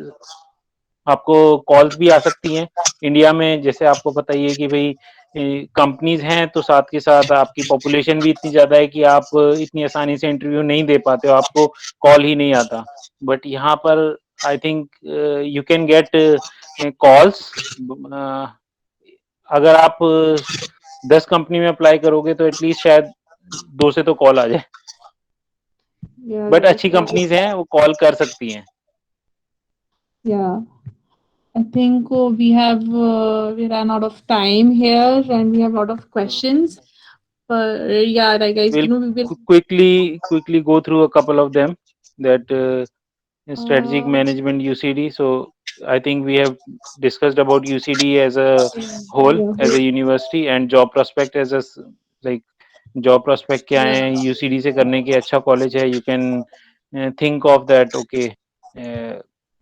D: आपको कॉल्स भी आ सकती हैं इंडिया में जैसे आपको पता ही है कि भाई कंपनीज हैं तो साथ के साथ आपकी पॉपुलेशन भी इतनी ज्यादा है कि आप इतनी आसानी से इंटरव्यू नहीं दे पाते हो आपको कॉल ही नहीं आता बट यहाँ पर आई think you can get calls अगर आप 10 कंपनी में अप्लाई करोगे तो एटलीस्ट शायद 2 से तो कॉल आ जाए बट अच्छी कंपनीज हैं वो कॉल कर सकती हैं
A: I think we ran out of time here and we have a lot of questions. But yeah, like guys,
D: we'll
A: we will
D: quickly go through a couple of them that strategic
A: Uh,
D: management UCD. So I think we have discussed about UCD as a whole, as a
A: yeah.
D: university, and job prospect as a like job prospect क्या
A: Yeah.
D: है UCD से करने के अच्छा college है. You can think of that. Okay,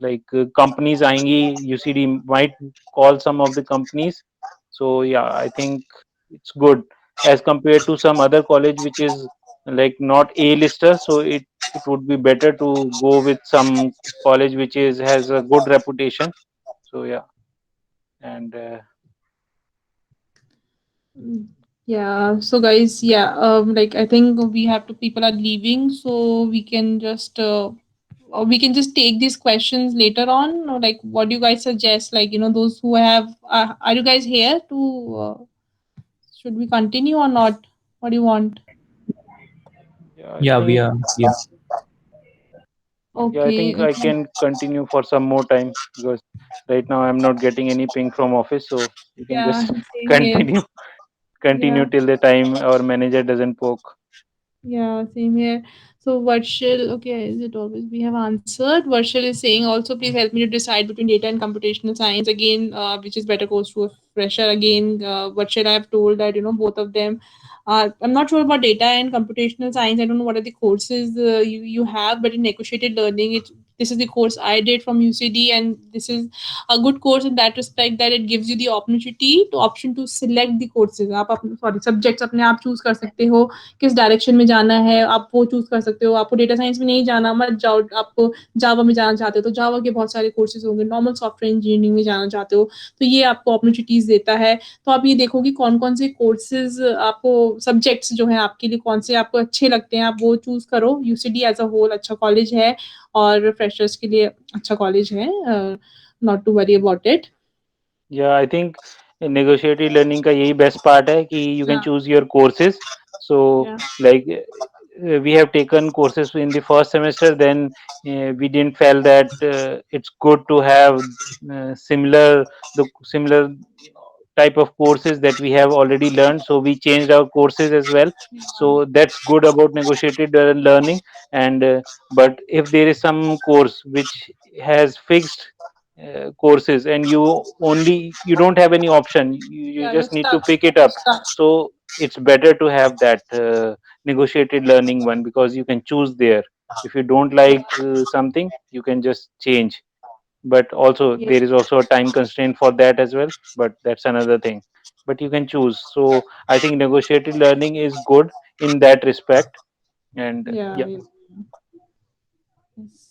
D: like companies आएंगी, UCD might call some of the companies. So yeah, I think it's good as compared to some other college which is like not A lister. So it would be better to go with some college which is has a good reputation. So yeah, and
A: Mm, yeah. So guys, yeah, like I think we have to people are leaving, so we can just take these questions later on. Or like, what do you guys suggest? Like, those who have, are you guys here to? Should we continue or not? What do you want?
D: yeah, I
E: Yeah, we
D: think
E: are here.
D: yeah, I
A: Okay.
D: think I can continue for some more time because right now I'm not getting any ping from office, so you can
A: Yeah.
D: just
A: Same here.
D: continue continue
A: Yeah.
D: till the time our manager doesn't poke.
A: Yeah, same here. So Varshil, okay, is it always we have answered? Varshil is saying also, please help me to decide between data and computational science again, which is better course to a fresher. Again, Varshil, I have told that both of them. I'm not sure about data and computational science. I don't know what are the courses you have, but in negotiated learning, this is the course I did from UCD, and this is a good course in that respect that it gives you the option to select the courses. आप अपने sorry subjects अपने आप choose कर सकते हो किस direction में जाना है आप वो चूज कर सकते हो आपको डेटा साइंस में नहीं जाना मत जाओ आपको जावा में जाना चाहते हो तो जावा के बहुत सारे कोर्सेज होंगे नॉर्मल सॉफ्टवेयर इंजीनियरिंग में जाना चाहते हो तो ये आपको अपॉर्चुनिटीज देता है तो आप ये देखो कि कौन कौन से कोर्सेज आपको सब्जेक्ट्स जो है आपके लिए कौन से आपको अच्छे लगते हैं आप वो चूज करो यूसीडी एज अ होल अच्छा कॉलेज है और फ्रेशर्स के लिए अच्छा कॉलेज है not to worry about it
D: Yeah, I think negotiated learning का यही best part है कि you can
A: या
D: choose your courses. So
A: या
D: like we have taken courses in the first semester, then we didn't feel that it's good to have similar type of courses that we have already learned. So we changed our courses as well. So that's good about negotiated learning. And but if there is some course which has fixed courses and you don't have any option, you
A: या
D: just need to pick it up. So it's better to have that negotiated learning one because you can choose there. If you don't like something, you can just change. But also there is also a time constraint for that as well, but that's another thing. But you can choose. So I think negotiated learning is good in that respect. And
A: yeah
D: yeah.
A: yeah yes.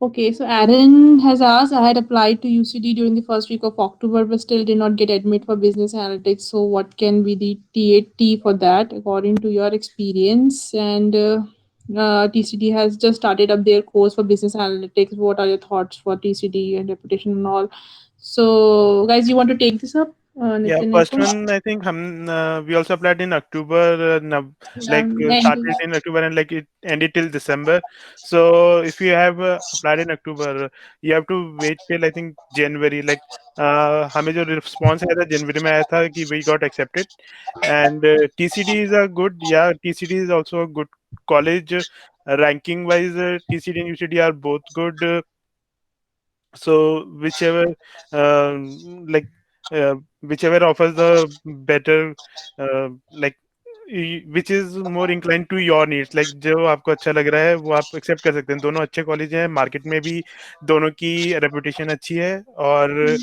A: Okay, so Aaron has asked, I had applied to UCD during the first week of October, but still did not get admit for business analytics. So, what can be the TAT for that, according to your experience? And TCD has just started up their course for business analytics. What are your thoughts for TCD and reputation and all? So, guys, you want to take this up,
B: Yeah,
A: Nitin?
B: first
A: Nipun?
B: one I think we also applied in October,
A: Yeah,
B: like
A: and
B: started in October and like it ended till December. So if you have applied in October, you have to wait till I think January. Like हमें जो response आया था जनवरी में आया था कि we got accepted, and TCD is a good, yeah, TCD is also a good college. Ranking wise, TCD and UCD are both good. So like uh, whichever offers the better like which is more inclined to your needs, like जो आपको अच्छा लग रहा है वो आप accept कर सकते हैं. दोनों अच्छे कॉलेज हैं, मार्केट में भी दोनों की रेपुटेशन अच्छी है, और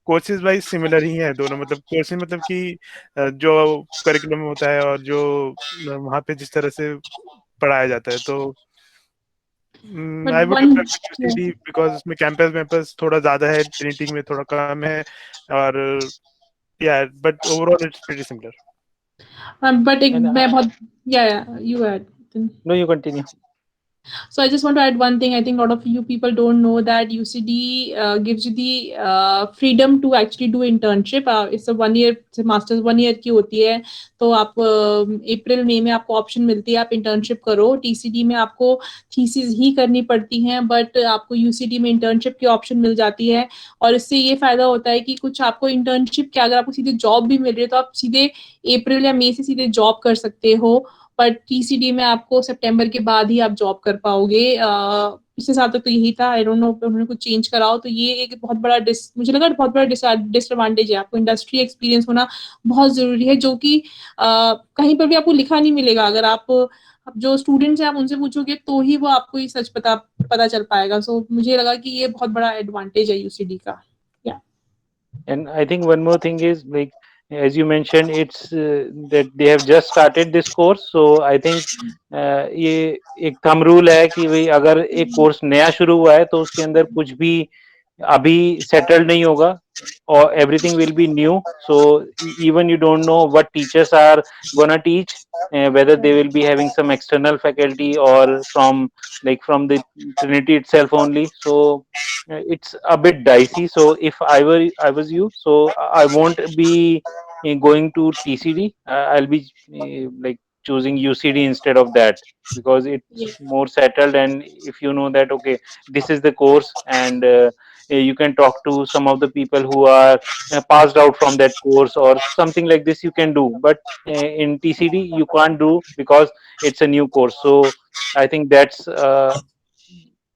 B: कोर्सेज वाइज सिमिलर ही है दोनों. मतलब कोर्सेज मतलब कि जो करिकुलम होता है और जो वहाँ पे जिस तरह से पढ़ाया जाता है, तो
A: but
B: I would
A: one,
B: prefer
A: yeah.
B: UCD because उसमें कैंपस वैम्पस थोड़ा ज्यादा है, ट्रिनिटी में थोड़ा कम है, और या but overall it's pretty similar.
A: But एक
D: And
A: मैं बहुत yeah, you had.
D: no, you continue.
A: So I just want to add one thing. I think a lot of you people don't know that UCD gives you the freedom to actually do internship. It's a 1 year, it's a master's 1 year की होती है. तो आप अप्रैल मई में आपको option मिलती है आप इंटर्नशिप करो. टीसीडी में आपको थीसिस ही करनी पड़ती हैं बट आपको यूसीडी में इंटर्नशिप की ऑप्शन मिल जाती है और इससे ये फायदा होता है कि कुछ आपको इंटर्नशिप के अगर आपको सीधे जॉब भी मिल रही है तो आप सीधे अप्रैल या मई से सीधे जॉब कर सकते हो बट टीसीडी में आपको सितंबर के बाद ही आप जॉब कर पाओगे। पिछले साल तक तो यही था, आई डोंट नो उन्होंने कुछ चेंज कराओ, तो ये एक बहुत बड़ा मुझे लगा बहुत बड़ा डिसएडवांटेज है। आपको इंडस्ट्री एक्सपीरियंस होना बहुत जरूरी है, जो कि कहीं पर भी आपको लिखा नहीं मिलेगा। अगर आप जो स्टूडेंट्स हैं आप उनसे पूछोगे तो ही वो आपको ये सच पता चल पाएगा। सो मुझे लगा कि ये बहुत बड़ा एडवांटेज है यूसीडी का।
D: And I think one more thing is, like, as you mentioned, it's that they have just started this course. So I think ये एक थंब रूल है कि भाई अगर एक कोर्स नया शुरू हुआ है तो उसके अंदर कुछ भी अभी सेटल्ड नहीं होगा, or everything will be new. So even you don't know what teachers are gonna teach, whether they will be having some external faculty or from, like, from the Trinity itself only. So it's a bit dicey. So if I was you, so I won't be going to TCD. I'll be like choosing UCD instead of that, because it's more settled. And if you know that, okay, this is the course, and you can talk to some of the people who are passed out from that course or something like this, you can do. But in TCD you can't do, because it's a new course. So I think that's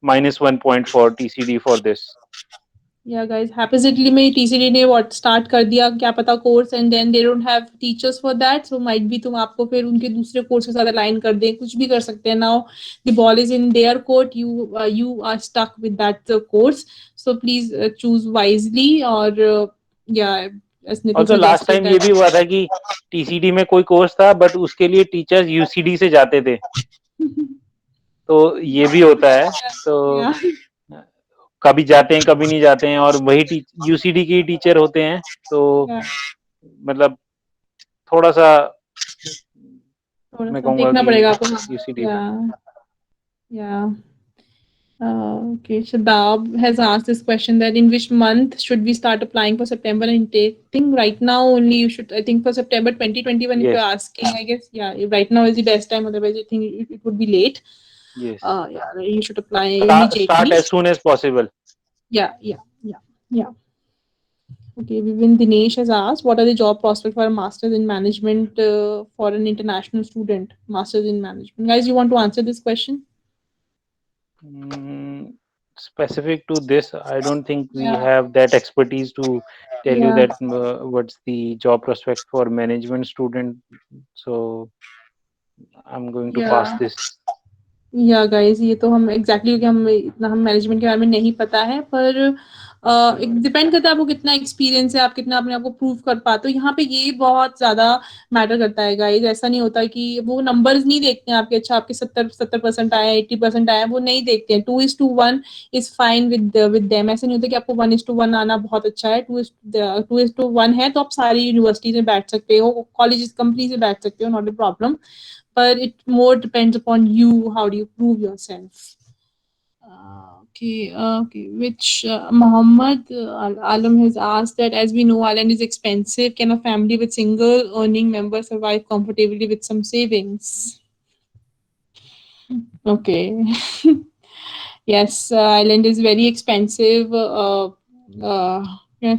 D: -1 point for TCD for this.
A: Yeah guys, haphazardly में TCD ने what start कर दिया क्या पता course, and then they don't have teachers for that, so might be तुम आपको फिर उनके दूसरे कोर्स के साथ अलाइन कर दें, कुछ भी कर सकते हैं। Now the ball is in their court, you are stuck with that course, so please choose wisely। और yeah, as Nitin
D: Also last
A: suggested
D: time ये भी
A: that
D: हुआ था कि TCD में कोई कोर्स था, बट उसके लिए टीचर्स UCD से जाते थे, तो ये भी होता है। तो
A: yeah
D: कभी जाते हैं कभी नहीं जाते हैं, और वही UCD के टीचर होते हैं, तो
A: yeah
D: मतलब थोड़ा सा
A: थोड़ा
D: मैं
A: सा
D: कहूँगा
A: देखना
D: कि
A: पड़ेगा आपको।
D: UCD में।
A: Yeah. Okay, Shadab has asked this question that in which month should we start applying for September intake? I think right now only you should, I think for September 2021, if
D: Yes,
A: you're asking, I guess, yeah, right now is the best time. Otherwise, I think it would be late.
D: yes.
A: Yeah, you should apply
D: Start
A: immediately.
D: as soon as possible.
A: Yeah. Okay, Vivin Dinesh has asked, what are the job prospects for a master's in management for an international student? Master's in management. Guys, you want to answer this question?
D: Specific to this, I don't think we
A: Yeah.
D: have that expertise to tell you
A: Yeah.
D: that what's the job prospect for management student. So I'm going to pass
A: Yeah.
D: this.
A: या guys, ये तो हम exactly क्योंकि हम इतना हम management के बारे में नहीं पता है, पर डिपेंड करता है आपको कितना एक्सपीरियंस है, आप कितना अपने आप को प्रूव कर पाते हो। यहाँ पे ये बहुत ज्यादा मैटर करता है गाइस। ऐसा नहीं होता कि वो नंबर्स नहीं देखते हैं आपके, अच्छा आपके 70% आए, 80% आए, वो नहीं देखते हैं। 2:1 इज फाइन विद देम। ऐसा नहीं होता कि आपको 1:1 आना बहुत अच्छा है। 2:1 है तो आप सारी यूनिवर्सिटीज में बैठ सकते हो, कॉलेज कंपनी से बैठ सकते हो, not a problem. But it more depends upon you. How do you prove yourself? Okay. Which Muhammad Alam has asked that, as we know, Ireland is expensive. Can a family with single earning member survive comfortably with some savings? Okay. Yes, Ireland is very expensive.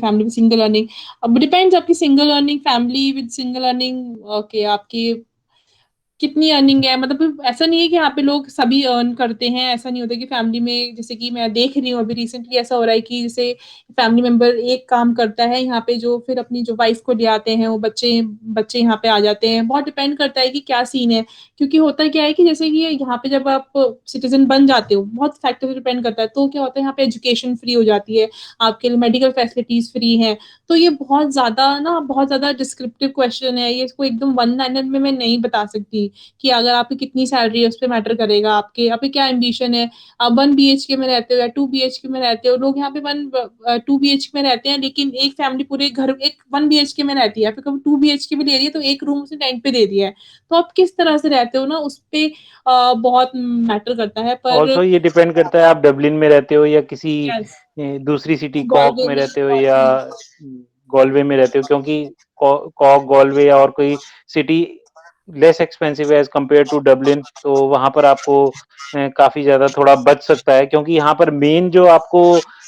A: Family with single earning, but depends आपकी single earning family with single earning, okay, आपकी कितनी earning है। मतलब ऐसा नहीं है कि यहाँ पे लोग सभी अर्न करते हैं, ऐसा नहीं होता कि फैमिली में, जैसे कि मैं देख रही हूँ अभी रिसेंटली ऐसा हो रहा है कि जैसे फैमिली मेंबर एक काम करता है यहाँ पे, जो फिर अपनी जो वाइफ को ले आते हैं, वो बच्चे बच्चे यहाँ पे आ जाते हैं। बहुत डिपेंड करता है कि क्या सीन है, क्योंकि होता क्या है कि जैसे कि यहाँ पे जब आप सिटीजन बन जाते हो, बहुत फैक्टर डिपेंड करता है। तो क्या होता है, यहाँ पे एजुकेशन फ्री हो जाती है, आपके लिए मेडिकल फैसिलिटीज फ्री है। तो ये बहुत ज्यादा डिस्क्रिप्टिव क्वेश्चन है, ये इसको एकदम वन लाइनर में मैं नहीं बता सकती कि अगर आपकी कितनी सैलरी है उस पर मैटर करेगा। आपके क्या एम्बिशन है, आप 1 BHK में रहते हो या 2 BHK में रहते हो। लोग यहाँ पे 2 BHK में रहते हैं, लेकिन एक फैमिली पूरे घर एक 1 BHK में रहती है, फिर कभी 2 BHK भी ले रही है तो एक रूम उसने रेंट पे दे दिया है। तो आप किस तरह से रहते हो ना, उस पर बहुत मैटर करता है। पर
D: ऑल्सो ये डिपेंड करता है आप डबलिन में रहते हो या किसी
A: यस,
D: दूसरी सिटी, कॉक
A: गॉलवे
D: में
A: में
D: रहते हो या गॉलवे में रहते हो, क्योंकि कॉक, गॉलवे या और कोई सिटी लेस एक्सपेंसिव है एज कम्पेयर टू डबलिन। तो वहां पर आपको काफी ज्यादा थोड़ा बच सकता है, क्योंकि यहाँ पर मेन जो आपको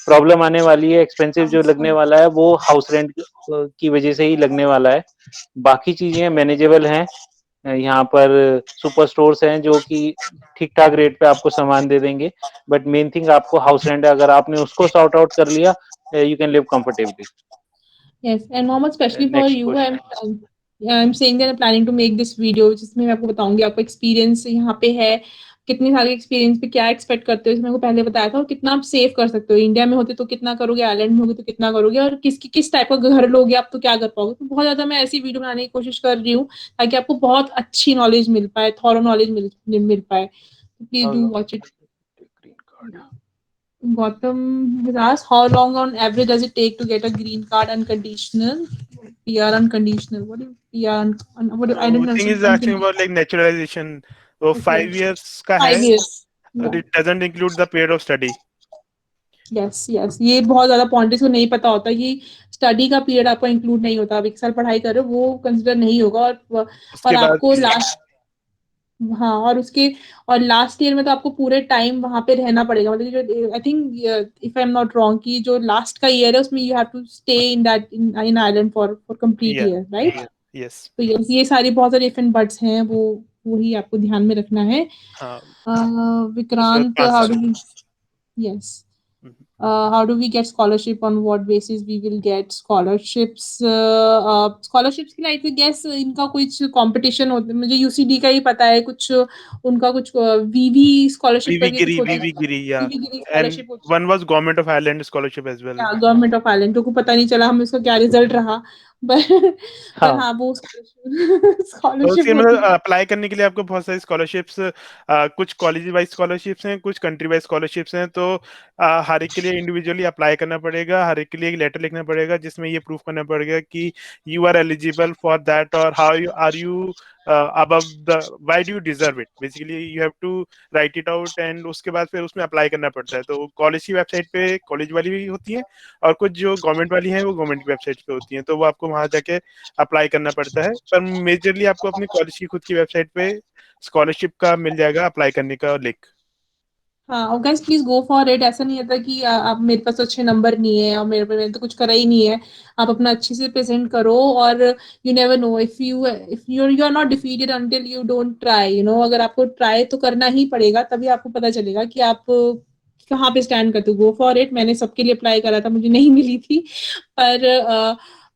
D: प्रॉब्लम आने वाली है, एक्सपेंसिव जो लगने वाला है, वो हाउस रेंट की वजह से ही लगने वाला है। बाकी चीजें मैनेजेबल हैं। यहाँ पर सुपर स्टोर्स हैं जो कि ठीक ठाक रेट पे आपको सामान दे देंगे, बट मेन थिंग आपको हाउस रेंट है, अगर आपने उसको सॉर्ट आउट कर लिया, you can live comfortably.
A: Yes, and Mohammed, especially for
D: next
A: you,
D: question.
A: I'm saying that I'm planning to make this video जिसमें मैं आपको बताऊंगी आपका एक्सपीरियंस यहाँ पे है, कितने साल के एक्सपीरियंस पे क्या एक्सपेक्ट करते हो, इसमें को पहले बताया था, और कितना आप सेव कर सकते हो। इंडिया में होते तो कितना करोगे, आइलैंड में होगे तो कितना करोगे, और किस टाइप का घर लोगे आप तो क्या कर पाओगे। तो बहुत ज्यादा मैं ऐसी वीडियो बनाने की कोशिश कर रही हूँ ताकि आपको बहुत अच्छी नॉलेज मिल पाए, थॉरो नॉलेज मिल पाए। Please do watch it.
D: Green card.
A: Gautam has asked, how long on average does it take to get a green card unconditional? PR unconditional. What do you PR? What do, I
B: So
A: didn't
B: thing
A: understand.
B: is asking about like naturalization. वो
A: Okay,
B: 5 years का
A: 5 years.
B: है,
A: Yeah.
B: it doesn't include the period of study.
A: Yes yes, ये बहुत ज्यादा point को नहीं पता होता कि स्टडी का पीरियड आपका इंक्लूड नहीं होता। आप 1 साल पढ़ाई कर रहे हो वो कंसिडर नहीं होगा, और
B: उसके बाद
A: आपको लास्ट, हाँ, और उसके और लास्ट ईयर में तो आपको पूरे टाइम वहां पे रहना पड़ेगा। मतलब जो I think if I am not wrong कि जो लास्ट का ईयर है उसमें you have to stay in that in Ireland for complete
B: yeah
A: year, right?
B: yeah yes
A: तो ये सारी बहुत सारे इफ एंड बट्स हैं, वो वही आपको ध्यान में रखना है।
B: हाँ उसके बाद
A: विक्रांत,
B: 5 साल।
A: Yes, how do we get scholarship, on what basis we will get scholarships? Scholarships के लिए I guess इनका कुछ competition होता है, मुझे यूसीडी का ही पता है, कुछ उनका कुछ वीवी स्कॉलरशिप
B: वीवी
A: करके कुछ
B: गिरी
A: होता
B: वीवी
A: है।
B: गिरी या
A: वीवी गिरी
B: and
A: स्कॉलरशिप होती
B: one was government of Ireland scholarship as well.
A: है, गवर्नमेंट ऑफ आइलैंड को पता नहीं चला हमें उसका क्या रिजल्ट रहा। पर
D: हाँ।
A: हाँ, वो
B: तो
A: स्कॉलरशिप
B: उसके
A: होती
B: मतलब अप्लाई करने के लिए आपको बहुत सारी स्कॉलरशिप्स, कुछ कॉलेज वाइज स्कॉलरशिप्स हैं, कुछ कंट्री वाइज स्कॉलरशिप्स हैं। तो हर एक के लिए इंडिविजुअली अप्लाई करना पड़ेगा, हर एक के लिए एक लेटर लिखना पड़ेगा जिसमें ये प्रूफ करना पड़ेगा कि you are eligible for that, और how you are you above the, why do you deserve it, basically you have to write it out, and उसके बाद फिर उसमें अप्लाई करना पड़ता है। तो कॉलेज की वेबसाइट पे कॉलेज वाली भी होती है, और कुछ जो गवर्नमेंट वाली हैं वो गवर्नमेंट की वेबसाइट पे होती हैं, तो वो आपको वहां जाके अप्लाई करना पड़ता है। पर मेजरली आपको अपनी कॉलेज की खुद की वेबसाइट पे स्कॉलरशिप का मिल जाएगा अप्लाई करने का लिंक।
A: हाँ, और guys please go for it. ऐसा नहीं होता कि आप, मेरे पास तो अच्छे नंबर नहीं है और मैंने तो कुछ करा ही नहीं है। आप अपना अच्छे से प्रेजेंट करो, और you never know, if you are not defeated until you don't try, अगर आपको ट्राई तो करना ही पड़ेगा, तभी आपको पता चलेगा कि आप कहाँ पे स्टैंड करते हो। Go for it. मैंने सबके लिए अप्लाई करा था, मुझे नहीं मिली थी, पर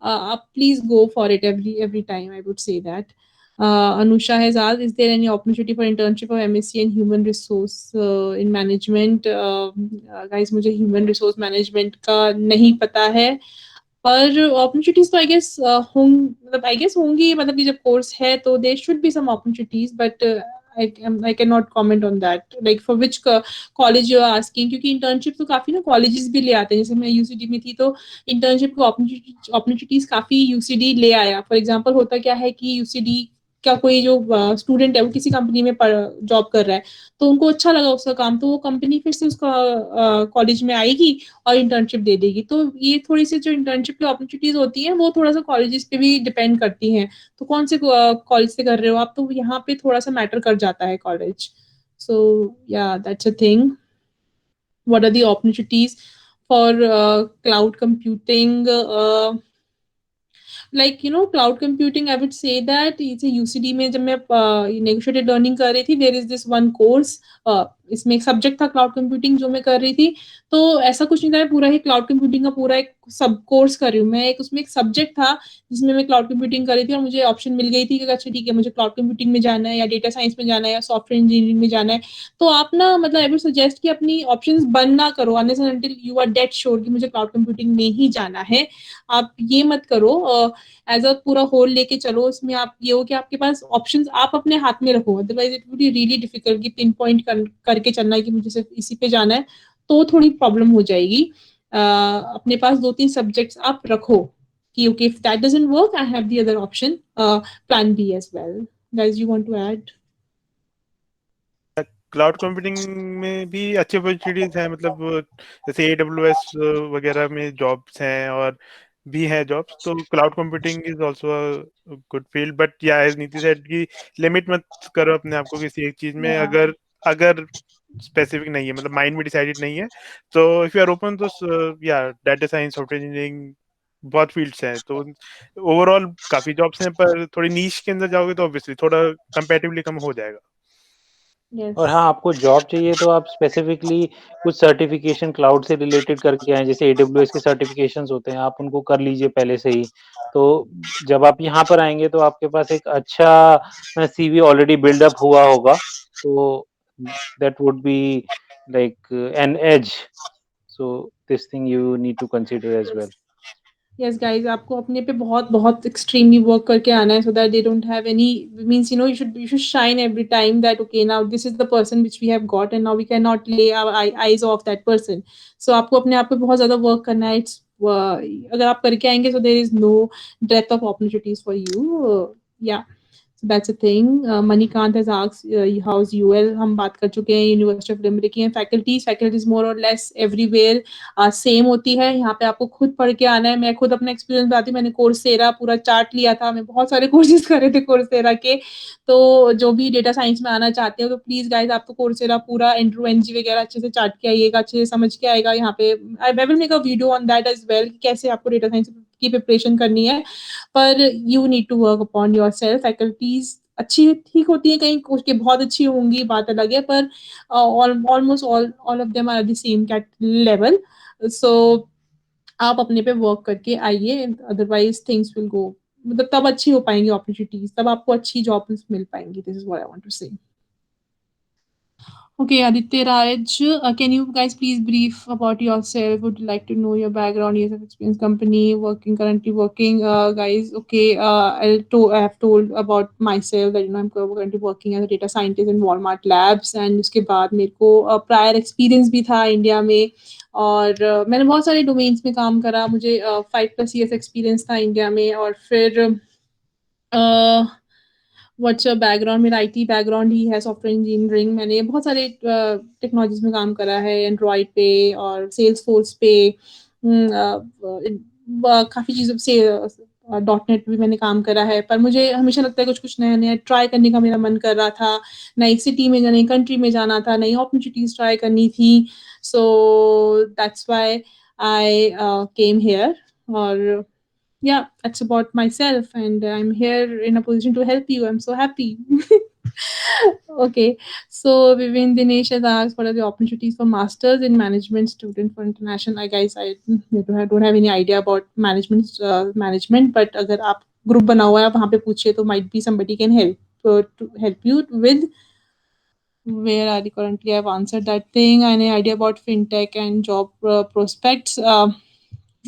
A: आप please go for it every time, I would say that. Anusha has asked, is there any opportunity for internship or MSc in human resource in management? Guys, मुझे human resource management का नहीं पता है, पर opportunities तो I guess मतलब I guess होंगी, मतलब ये जब कोर्स है तो there should be some opportunities, but I cannot comment on that. Like for which college you are asking, क्योंकि internship तो काफी ना colleges भी ले आते हैं। जैसे मैं यूसीडी में थी तो internship की opportunities काफी यूसीडी ले आया। फॉर एग्जाम्पल होता क्या है कि यूसीडी क्या कोई जो स्टूडेंट है वो किसी कंपनी में जॉब कर रहा है, तो उनको अच्छा लगा उसका काम, तो वो कंपनी फिर से उसका कॉलेज में आएगी और इंटर्नशिप दे देगी। तो ये थोड़ी सी जो इंटर्नशिप की अपॉर्चुनिटीज होती हैं वो थोड़ा सा कॉलेजेस पे भी डिपेंड करती हैं। तो कौन से कॉलेज से कर रहे हो आप, तो यहाँ पे थोड़ा सा मैटर कर जाता है college. So yeah that's a thing. What are the opportunities for cloud computing? Like cloud computing, I would say that इसे यूसीडी में जब मैं नेगोशिएटेड लर्निंग कर रही थी, there is this one course, इसमें एक सब्जेक्ट था क्लाउड कंप्यूटिंग जो मैं कर रही थी। तो ऐसा कुछ नहीं था मैं पूरा ही क्लाउड कंप्यूटिंग का पूरा एक सब कोर्स कर रही हूँ। मैं एक उसमें एक सब्जेक्ट था जिसमें मैं क्लाउड कंप्यूटिंग कर रही थी, और मुझे ऑप्शन मिल गई थी कि अच्छा ठीक है, मुझे क्लाउड कंप्यूटिंग में जाना है, या डेटा साइंस में जाना है, या सॉफ्टवेयर इंजीनियरिंग में जाना है। तो आप ना, मतलब आई वुड सजेस्ट कि अपनी ऑप्शंस बंद ना करो unless and until you are dead sure कि मुझे क्लाउड कंप्यूटिंग में ही जाना है। आप ये मत करो एज अ पूरा होल लेके चलो। इसमें आप ये हो कि आपके पास ऑप्शंस आप अपने हाथ में रखो, otherwise it would be really difficult कि पिन पॉइंट करके चलना है कि मुझे सिर्फ इसी पे जाना है, तो थोड़ी प्रॉब्लम हो जाएगी। अपने पास 2-3 सब्जेक्ट्स आप रखो कि okay, if that doesn't work I have the other option, plan B as well. Guys, you want to add?
B: Cloud computing में भी अच्छी अपॉर्चुनिटीज हैं, मतलब जैसे AWS वगैरह में जॉब्स हैं, और भी हैं जॉब्स। तो cloud computing is also a good field, but या एज नीति सेड कि लिमिट मत करो अपने आप को किसी एक चीज में। अगर अगर स्पेसिफिक नहीं है, मतलब माइंड में डिसाइडेड नहीं है, तो इफ यू आर ओपन तो या डाटा साइंस, सॉफ्टवेयर इंजीनियरिंग, बहुत फील्ड्स हैं, तो ओवरऑल काफी जॉब्स हैं, पर थोड़ी नीश के अंदर जाओगे तो ऑब्वियसली थोड़ा कंपैरेटिवली कम हो जाएगा।
D: और हाँ,
A: Yes.
D: आपको जॉब चाहिए तो आप स्पेसिफिकली कुछ सर्टिफिकेशन क्लाउड से रिलेटेड करके आएँ, जैसे एडब्ल्यूएस के सर्टिफिकेशंस होते हैं, आप उनको कर लीजिए पहले से ही। तो जब आप यहाँ पर आएँगे तो आपके पास एक अच्छा सीवी ऑलरेडी बिल्ड अप हुआ होगा, तो that would be like an edge. So this thing you need to consider as well.
A: Yes guys, आपको अपने पे बहुत बहुत एक्सट्रीमली वर्क करके आना है, so that they don't have any means, you should shine every time that okay, now this is the person which we have got and now we cannot lay our eyes off that person. So आपको अपने आप पे बहुत ज्यादा work करना है। It's अगर आप करके आएंगे, so there is no breadth of opportunities for you. Yeah. So that's a thing. Manikant has asked, how's UL? हम बात कर चुके हैं, यूनिवर्सिटी ऑफ लिमरिक की फैकल्टीज मोर और लेस एवरीवेयर सेम होती है। यहाँ पे आपको खुद पढ़ के आना है। मैं खुद अपना एक्सपीरियंस बताती हूँ, मैंने कोर्सेरा पूरा चार्ट लिया था, मैं बहुत सारे कोर्सेज करे थे कोर्सेरा के। तो जो भी डेटा साइंस में आना चाहते हो तो प्लीज गाइज, आपको कोर्सेरा पूरा इंट्रो एनजी वगैरह अच्छे से चार्ट के आइएगा, अच्छे से समझ के आएगा। यहाँ पे I will make a video on that as well, कैसे आपको डेटा साइंस की प्रिपरेशन करनी है। पर you need to work upon yourself. Faculties अच्छी ठीक होती है, कहीं कुछ के बहुत अच्छी होंगी, बात अलग है, पर almost all of them are the same CAT level. So आप अपने पे वर्क करके आइए, अदरवाइज थिंग्स विल गो, मतलब तब अच्छी हो पाएंगी अपॉर्चुनिटीज, तब आपको अच्छी जॉब्स मिल पाएंगी। This is what I want to say. Okay, Aditya Raj, can you guys please brief about yourself? Would like to know your background, years of experience, company, working, currently working. Guys, okay, I have told about myself that I'm currently working as a data scientist in Walmart Labs, and उसके बाद मेरे को prior experience भी था India में, और मैंने बहुत सारे डोमेन्स में काम करा। मुझे 5+ years एक्सपीरियंस था इंडिया में, और फिर व्हाट्स योर बैकग्राउंड? मेरा आईटी बैकग्राउंड ही है, सॉफ्टवेयर इंजीनियरिंग। मैंने बहुत सारे टेक्नोलॉजीज में काम करा है, एंड्रॉयड पे और सेल्स फोर्स पे, काफ़ी चीज़ों से डॉट नेट भी मैंने काम करा है। पर मुझे हमेशा लगता है कुछ कुछ नया नया ट्राई करने का मेरा मन कर रहा था, नई सिटी में, नई कंट्री में जाना था, नई अपॉर्चुनिटीज ट्राई करनी थी। So that's why I came here. और yeah, that's about myself, and I'm here in a position to help you. I'm so happy. Okay, so Vivin Dinesh has asked, what are the opportunities for masters in management student for international? I guys, I don't have any idea about management, but अगर आप group बना हुआ है, वहाँ पे पूछिए तो might be somebody can help to help you with. Where are you currently? I've answered that thing. Any idea about fintech and job prospects?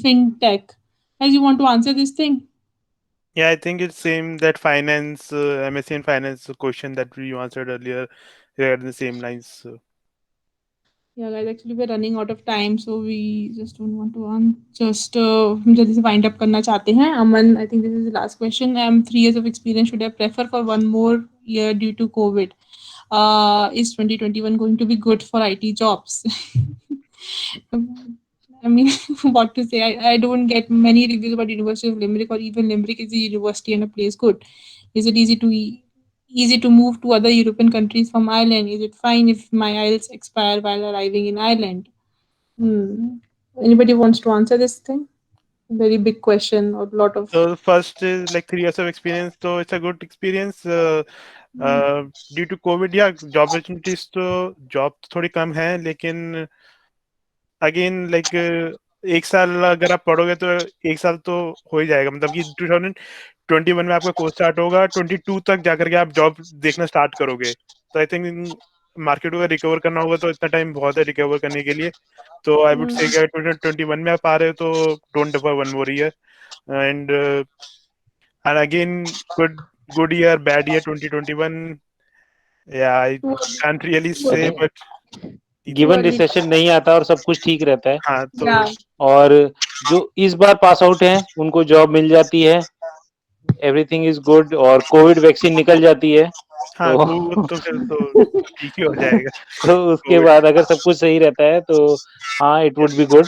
A: Fintech. Guys, you want to answer this thing?
B: Yeah, I think it's same that finance, MSc in finance question that you answered earlier, regarding the same lines.
A: Yeah, guys, actually we're running out of time, so we just don't want to just हम जल्दी से wind up करना चाहते हैं। Aman, I think this is the last question. 3 years of experience should I prefer for one more year due to COVID? Is 2021 going to be good for IT jobs? I mean, what to say? I don't get many reviews about University of Limerick, or even Limerick is a university and a place good. Is it easy to move to other European countries from Ireland? Is it fine if my IELTS expire while arriving in Ireland? Hmm. Anybody wants to answer this thing? Very big question, or lot of.
B: So first is like 3 years of experience, so it's a good experience. Due to COVID, yeah, job opportunities तो job थोड़ी कम है, लेकिन again like एक साल अगर आप पढ़ोगे तो एक साल तो हो ही जाएगा, मतलब कि 2021 में आपका कोर्स स्टार्ट होगा, 22 तक जाकर के आप जॉब देखना स्टार्ट करोगे। तो आई थिंक मार्केट को रिकवर करना होगा तो इतना टाइम बहुत है रिकवर करने के लिए। तो आई वुड से 2021 में आप आ रहे हो तो don't differ one more year, and again good year bad year 2021, या I can't really say,
A: Yeah.
B: But
D: given recession नहीं आता और सब कुछ ठीक रहता है,
B: हाँ तो
D: और जो इस बार पास आउट हैं उनको जॉब मिल जाती है, एवरीथिंग इज गुड, और कोविड वैक्सीन निकल जाती है,
B: हाँ
D: तो
B: तो वो तो फिर तो ठीक ही हो जाएगा
D: तो उसके
B: कोविड।
D: बाद अगर सब कुछ सही रहता है तो हाँ, इट वुड बी गुड।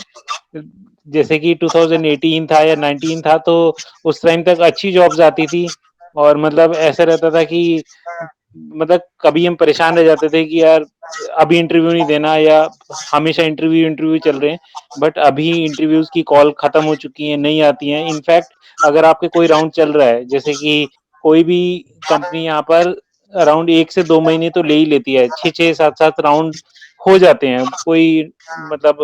D: जैसे कि 2018 था या 19 था, तो उस टाइम तक अच्छी जॉब्स आती थी, और मतलब ऐसा रहता था कि मतलब कभी हम परेशान रह जाते थे कि यार अभी इंटरव्यू नहीं देना, या हमेशा इंटरव्यू चल रहे हैं, बट अभी इंटरव्यूज की कॉल खत्म हो चुकी हैं, नहीं आती हैं। इनफैक्ट अगर आपके कोई राउंड चल रहा है, जैसे कि कोई भी कंपनी यहाँ पर अराउंड 1 से 2 महीने तो ले ही लेती है, 6-6 7-7 राउंड हो जाते हैं। कोई मतलब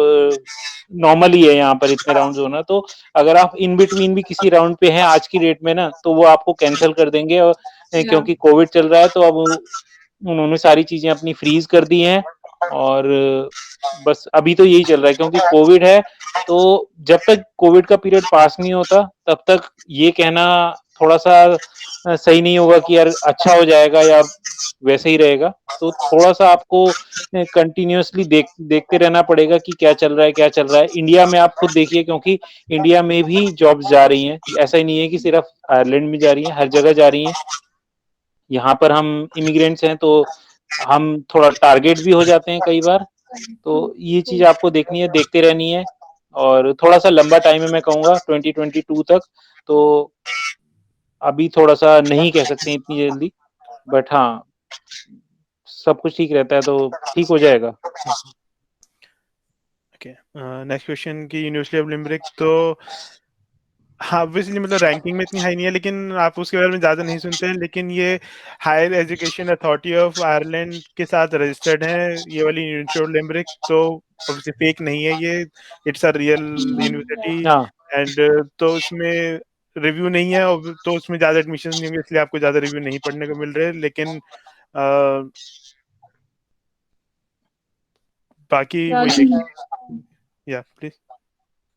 D: नॉर्मल ही है यहाँ पर इतने राउंड्स होना। तो अगर आप इन बिटवीन भी किसी राउंड पे हैं आज की डेट में ना, तो वो आपको कैंसल कर देंगे। और
A: Yeah.
D: क्योंकि कोविड चल रहा है, तो अब उन्होंने सारी चीजें अपनी फ्रीज कर दी हैं। और बस अभी तो यही चल रहा है, क्योंकि कोविड है। तो जब तक कोविड का पीरियड पास नहीं होता, तब तक ये कहना थोड़ा सा सही नहीं होगा कि यार अच्छा हो जाएगा या वैसे ही रहेगा। तो थोड़ा सा आपको कंटिन्यूअसली देखते रहना पड़ेगा कि क्या चल रहा है, क्या चल रहा है। इंडिया में आप खुद देखिए, क्योंकि इंडिया में भी जॉब्स जा रही हैं, ऐसा ही नहीं है कि सिर्फ आयरलैंड में जा रही हैं, हर जगह जा रही हैं। यहाँ पर हम इमिग्रेंट्स हैं, तो हम थोड़ा टारगेट भी हो जाते हैं कई बार। तो ये चीज आपको देखनी है, देखते रहनी है। और थोड़ा सा लंबा टाइम है, मैं कहूँगा 2022 तक। तो अभी थोड़ा सा नहीं कह सकते इतनी जल्दी, बट हाँ, सब कुछ ठीक रहता है तो ठीक हो जाएगा।
B: ओके, नेक्स्ट क्वेश्चन की यूनिवर्सिटी ऑफ लिम्बरिक। तो हाँ, ऑब्वियसली मतलब रैंकिंग में इतनी हाई नहीं है, लेकिन आप उसके बारे में ज़्यादा नहीं सुनते हैं। लेकिन ये higher education authority of Ireland के साथ रजिस्टर्ड है, ये वाली यूनिवर्सिटी ऑफ लिम्बरिक। तो ऑब्वियसली फेक नहीं है ये, इट्स अ रियल यूनिवर्सिटी।
D: हाँ,
B: एंड तो उसमें रिव्यू नहीं है, और तो उसमें ज़्यादा एडमिशन नहीं होंगे, इसलिए आपको ज़्यादा रिव्यू नहीं पढ़ने को मिल रहे। लेकिन बाकी
A: Yeah,
B: वही है। या please.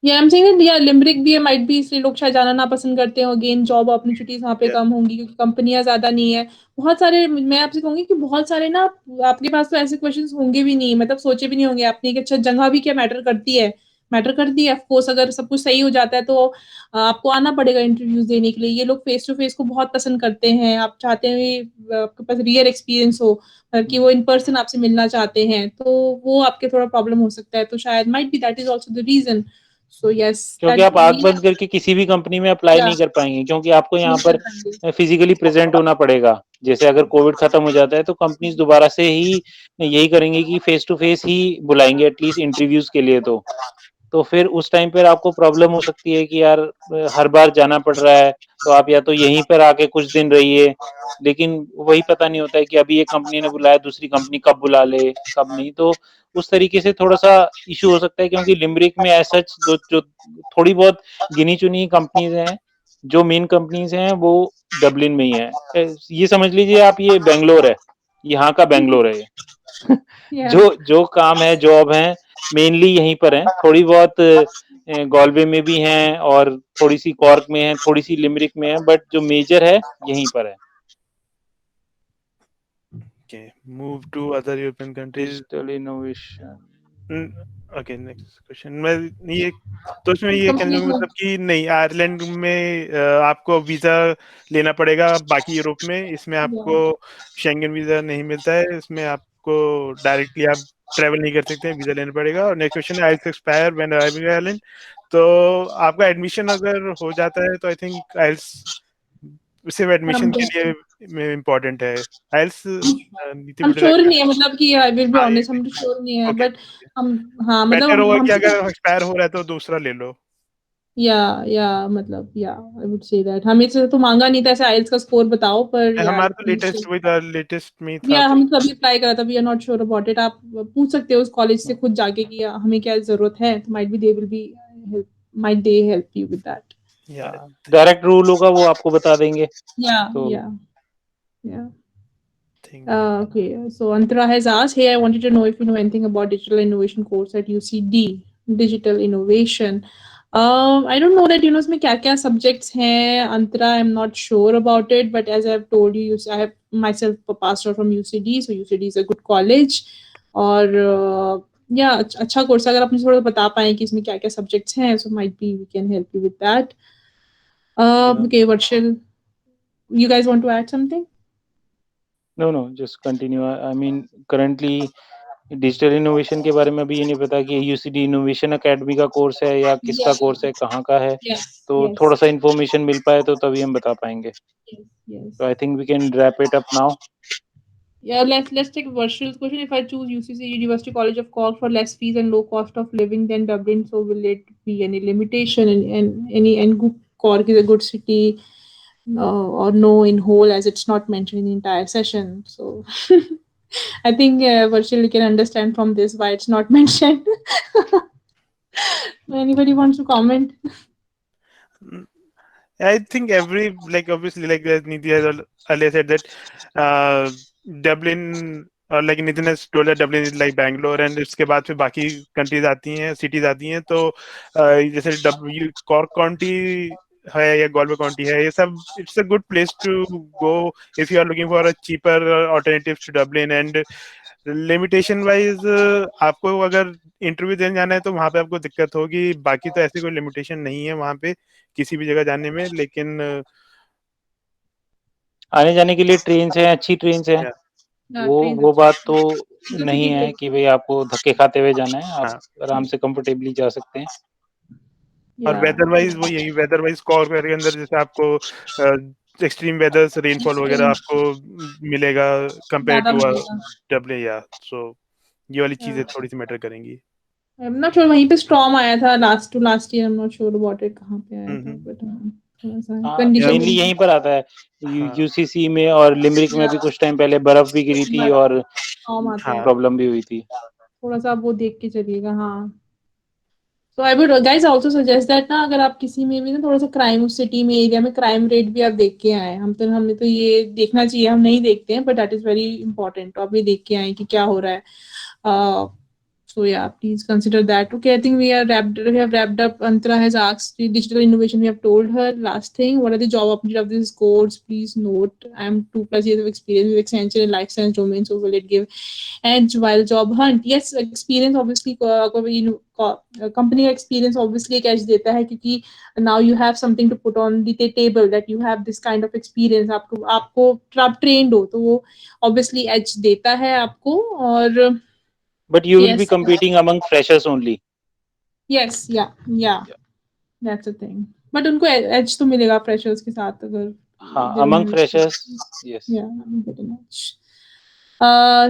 A: Yeah, I'm saying that yeah, लिम्बरिक भी माइट भी, इसलिए लोग शायद जाना ना पसंद करते हो। अगेन जॉब अपॉर्चुनिटीज वहाँ पे
B: या
A: कम होंगी क्योंकि कंपनियां ज्यादा नहीं है। बहुत सारे, मैं आपसे कहूंगी कि बहुत सारे ना, आपके पास तो ऐसे क्वेश्चंस होंगे भी नहीं, मतलब सोचे भी नहीं होंगे आपने कि अच्छा जगह भी क्या मैटर करती है। मैटर करती है ऑफकोर्स, अगर सब कुछ सही हो जाता है तो आपको आना पड़ेगा इंटरव्यूज देने के लिए। ये लोग फेस टू फेस को बहुत पसंद करते हैं। आप चाहते हैं कि आपके पास रियल एक्सपीरियंस हो, कि वो इन पर्सन आपसे मिलना चाहते हैं, तो वो आपके थोड़ा प्रॉब्लम हो सकता है। तो शायद might be that is also the reason. So yes,
D: क्योंकि
A: that
D: आप आंख
A: we
D: बंद करके किसी भी कंपनी में अप्लाई
A: yeah,
D: नहीं कर पाएंगे, क्योंकि आपको यहाँ
A: नहीं कर
D: पर
A: पाएंगे।
D: फिजिकली प्रेजेंट होना पड़ेगा। जैसे अगर कोविड खत्म हो जाता है, तो कंपनीज दोबारा से ही यही करेंगे कि फेस टू फेस ही बुलाएंगे एटलीस्ट इंटरव्यूज के लिए। तो फिर उस टाइम पर आपको प्रॉब्लम हो सकती है कि यार हर बार जाना पड़ रहा है, तो आप या तो यहीं पर आके कुछ दिन रहिए। लेकिन वही पता नहीं होता है कि अभी एक कंपनी ने बुलाया, दूसरी कंपनी कब बुला ले, कब नहीं। तो उस तरीके से थोड़ा सा इशू हो सकता है, क्योंकि लिम्बरिक में ऐसा जो थोड़ी बहुत गिनी चुनी कंपनीज हैं, जो मेन कंपनीज हैं वो डबलिन में ही है। ये समझ लीजिए आप, ये बेंगलोर है, यहाँ का बेंगलोर है ये।
A: Yeah,
D: जो जो काम है, जॉब है, मेनली यहीं पर है। थोड़ी बहुत गॉलवे में भी हैं, और थोड़ी सी कॉर्क में है, थोड़ी सी लिमरिक में है, बट जो मेजर है यहीं पर है।
B: Okay, move to other European countries.
D: Digital innovation.
B: Okay, next question. मैं ये तो इसमें ये कहने
A: कंप्लीट
B: लूंगा मतलब कि नहीं, आयरलैंड में आपको वीजा लेना पड़ेगा बाकी यूरोप में। इसमें आपको
A: yeah,
B: शेंगन वीजा नहीं मिलता है, इसमें आपको डायरेक्टली आप ट्रेवल नहीं कर सकते हैं, वीजा लेना पड़ेगा। और नेक्स्ट क्वेश्चन है, आइल्स एक्सपायर व्हेन अराइविंग आयरलैंड। तो आपका एडमिशन अगर हो जाता है तो आई थिंक आइल्स सिर्फ एडमिशन के लिए इम्पोर्टेंट है। आइल्स नीति
A: हम
B: would you
A: श्योर
B: like
A: नहीं है, मतलब कि आई विल बी
B: हाँ, ये
A: ऑनेस्ट, हम श्योर नहीं है,
B: ओके।
A: बट हम, हाँ
B: बेटर
A: मतलब
B: होगा कि
A: हमसे
B: अगर एक्सपायर हो रहा है तो दूसरा ले लो।
A: या मतलब या आई वुड से दैट हमें से तो मांगा नहीं था ऐसे आइल्स का स्कोर बताओ, पर यार
B: हमारा तो लेटेस्ट वही था, लेटेस्ट में ही था
A: यार
B: तो।
A: हम तभी अप्लाई करा था, we are not sure about it. आप पूछ सकते हो उस कॉलेज से खुद जाके कि हमें क्या जरूरत है, तो might be they will be might they help you with that.
B: या
D: डायरेक्ट रूल होगा, वो आपको बता देंगे।
A: या
D: तो
A: या या
B: think
A: Okay, so Antara has asked, hey, I wanted to know if you know anything about digital innovation course at UCD, digital innovation. I don't know that, इसमें क्या क्या subjects हैं, Antara, I'm not sure about it, but as I've told you, I have myself passed out from UCD, so UCD is a good college. और या अच्छा course, अगर आप मुझे थोड़ा बता पाए कि इसमें क्या क्या subjects हैं, so might be we can help you with that. Okay, Varshil, you guys want to add something?
D: No no, just continue. I mean currently digital innovation के बारे में अभी ये नहीं पता कि यूसीडी इनोवेशन एकेडमी का कोर्स है या किसका
A: Yeah,
D: कोर्स है, कहाँ का है।
A: yes,
D: तो
A: yes.
D: थोड़ा सा इन्फॉर्मेशन मिल पाए तो तभी हम बता पाएंगे।
A: Yes, yes.
D: तो I think we can wrap it up now.
A: Yeah, let's take Varshil's question. If I choose UCC, University College of Cork, for less fees and low cost of living than Dublin, so will it be any limitation? And Cork is a good city, or no in whole, as it's not mentioned in the entire session. So I think Varshil, you can understand from this why it's not mentioned. Anybody wants to comment?
B: Mm, I think every, like, obviously, like as Nidhi has earlier said that uh, Dublin, और like Nitin has told that Dublin is like Bangalore, and इसके बाद फिर बाकी countries आती हैं, cities आती हैं, तो जैसे कॉर्क काउंटी है या गॉल्वे काउंटी है, ये सब it's a good place to go if you are looking for a cheaper alternatives to Dublin. And limitation wise आपको अगर इंटरव्यू देने जाना है तो वहां पे आपको दिक्कत होगी, बाकी तो ऐसी कोई लिमिटेशन नहीं है वहां पे किसी भी जगह जाने में. लेकिन
D: आने जाने के लिए ट्रेन हैं, अच्छी ट्रेन हैं,
A: ट्रेन
D: वो बात तो नहीं
A: सिटी
D: है
A: ट्रेन।
D: कि भाई आपको धक्के खाते हुए जाना है, आप
B: हाँ,
D: आराम से कंफर्टेबली जा सकते हैं।
B: और
A: या
B: वेदर वाइज वो यही, वेदर वाइज कॉर्क के अंदर जैसे आपको एक्सट्रीम वेदर्स, रेनफॉल वगैरह
A: एक्सट्रीम
B: आपको मिलेगा कंपेयर
A: ज्यादा
B: टू
A: मिलेगा।
B: डब्ल्यू. या सो ये वाली चीजें थोड़ी सी मैटर करेंगी.
A: आई एम नॉट श्योर, वहीं पे स्टॉर्म आया था last last year, I am not sure about it कहाँ पे आया था,
B: हम्म.
A: बट थोड़ा सा
D: हाँ,
B: या
A: कंडीशन।
D: मेनली यहीं पर आता है।
B: हाँ.
D: यूसीसी में और लिमरिक में
A: या
D: भी कुछ टाइम पहले बर्फ भी गिरी थी और
A: स्टॉर्म आते हैं,
B: हाँ.
D: प्रॉब्लम भी हुई थी।
A: थोड़ा सा आप वो देख के चलिएगा। हाँ, तो I would guys also suggest that ना, अगर आप किसी में भी ना थोड़ा सा क्राइम सिटी में, एरिया में क्राइम रेट भी आप देख के आए। हमने तो ये देखना चाहिए, हम नहीं देखते हैं, but that is very important, तो आप ये देख के आए कि क्या हो रहा है। So yeah, please consider that. Okay, I think we have wrapped up. Antara has asked the digital innovation. We have told her. Last thing, what are the job opportunities of this course? Please note, I am 2+ years of experience with Accenture in life science domain. So will it give edge while job hunt? Yes, experience obviously, company experience obviously एक edge देता है, क्योंकि now you have something to put on the table, that you have this kind of experience. आपको आपको आप trained हो, तो वो obviously edge देता है आपको। और
D: But you will be
A: yes,
D: competing among freshers only.
A: yes, yeah,
D: Yeah.
A: that's the thing. But उनको edge तो मिलेगा freshers के साथ, अगर
D: हाँ,
A: they don't
D: among
A: have
D: freshers,
A: experience.
D: yes.
A: Yeah, get an edge.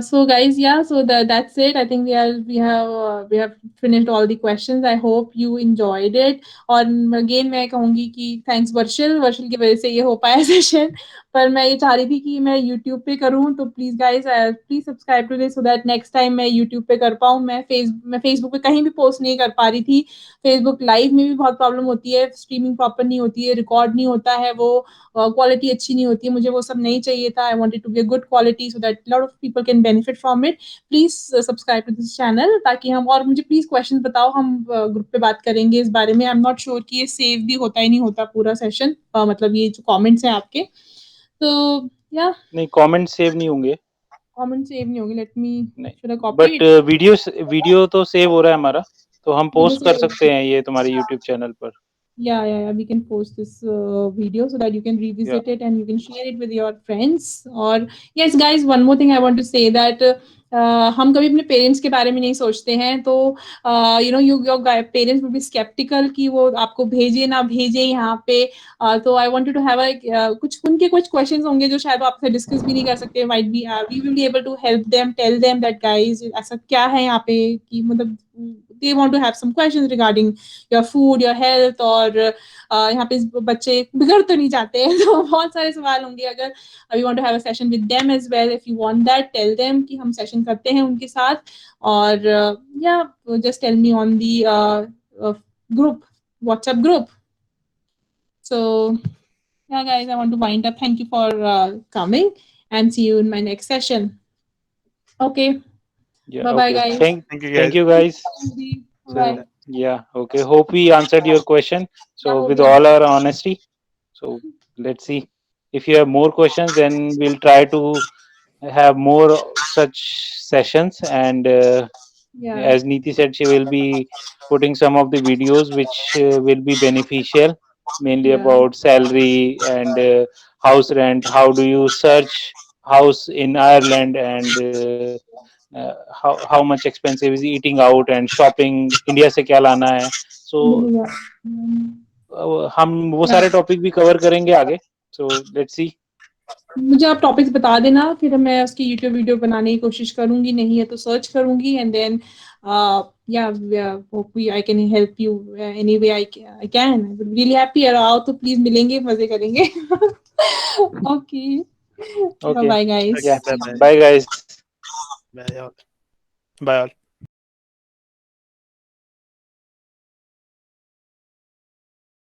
A: So guys, yeah, so that's it. I think we have finished all the questions. I hope you enjoyed it. और again मैं कहूंगी कि thanks Varshil की वजह से ये हो पाया सेशन। पर मैं ये चाह रही थी कि मैं YouTube पे करूँ, तो please guys please subscribe to this, so that next time मैं YouTube पे कर पाऊँ। मैं फेसबुक पे कहीं भी पोस्ट नहीं कर पा रही थी। फेसबुक लाइव में भी बहुत प्रॉब्लम होती है, स्ट्रीमिंग प्रॉपर नहीं होती है, रिकॉर्ड नहीं होता है, वो क्वालिटी अच्छी नहीं होती है। मुझे वो सब नहीं चाहिए था। I wanted to be a good quality so that lot of people can benefit from it. Please subscribe to this channel, ताकि हम, और मुझे प्लीज क्वेश्चन बताओ, हम ग्रुप पे बात करेंगे इस बारे में। आई एम नॉट श्योर कि ये सेव भी होता ही नहीं होता पूरा सेशन, मतलब ये जो कमेंट्स हैं आपके, तो या
D: नहीं, कमेंट सेव नहीं होंगे।
A: कमेंट सेव नहीं होंगे। लेट मी,
D: नहीं,
A: should I copy
D: but
A: it?
D: Video तो सेव हो रहा है हमारा, तो हम
A: वीडियो
D: पोस्ट कर
A: सेव,
D: सकते हैं ये तुम्हारे यूट्यूब चैनल पर।
A: yeah, we can post this video so that you can
D: या
A: revisit it and you can share it with your friends. Or yes guys, one more thing I want to say that हम कभी अपने parents के बारे में नहीं सोचते हैं, तो you know your parents will be sceptical कि वो आपको भेजे ना भेजे यहाँ पे। तो आई वांटेड टू हैव कुछ उनके कुछ क्वेश्चंस होंगे जो शायद वो आपसे डिस्कस भी नहीं कर सकते। Might be we will be able to help them, tell them that guys ऐसा क्या है यहाँ पे, कि मतलब they want to have some questions regarding your food, your health, और यहाँ पे बच्चे बिगड़ तो नहीं जाते हैं। तो बहुत सारे सवाल होंगे। अगर we want to have a session with them as well, if you want that, tell them कि हम सेशन करते हैं उनके साथ। और yeah, just tell me on the group, WhatsApp group. So yeah guys, I want to wind up. Thank you for coming, and see you in my next session. Okay, bye bye
D: okay,
A: guys.
B: Thank you
D: thank
B: guys.
D: You guys.
B: So
A: Bye.
D: Yeah, okay, hope we answered your question, so
A: Yeah, हो
D: with
A: गया।
D: all our honesty. So let's see, if you have more questions, then we'll try to have more such sessions. And
A: Yeah,
D: as Neeti said, she will be putting some of the videos which will be beneficial, mainly
A: yeah,
D: about salary and house rent. How do you search house in Ireland, and how much expensive is eating out and shopping, India से क्या लाना है. So
A: मिलेगा।
D: हम वो
A: Yeah.
D: सारे topic भी cover करेंगे आगे. So let's see.
A: मुझे आप टॉपिक्स बता देना, फिर मैं उसकी यूट्यूब वीडियो बनाने की कोशिश करूंगी, नहीं है तो सर्च करूंगी, एंड देन या hopefully I can help you any way I can. Really happy. आओ तो प्लीज मिलेंगे, मजे करेंगे। Okay,
D: Okay.
A: Bye guys.
D: Yeah.
B: Bye bye
D: Bye, guys.
B: Bye all.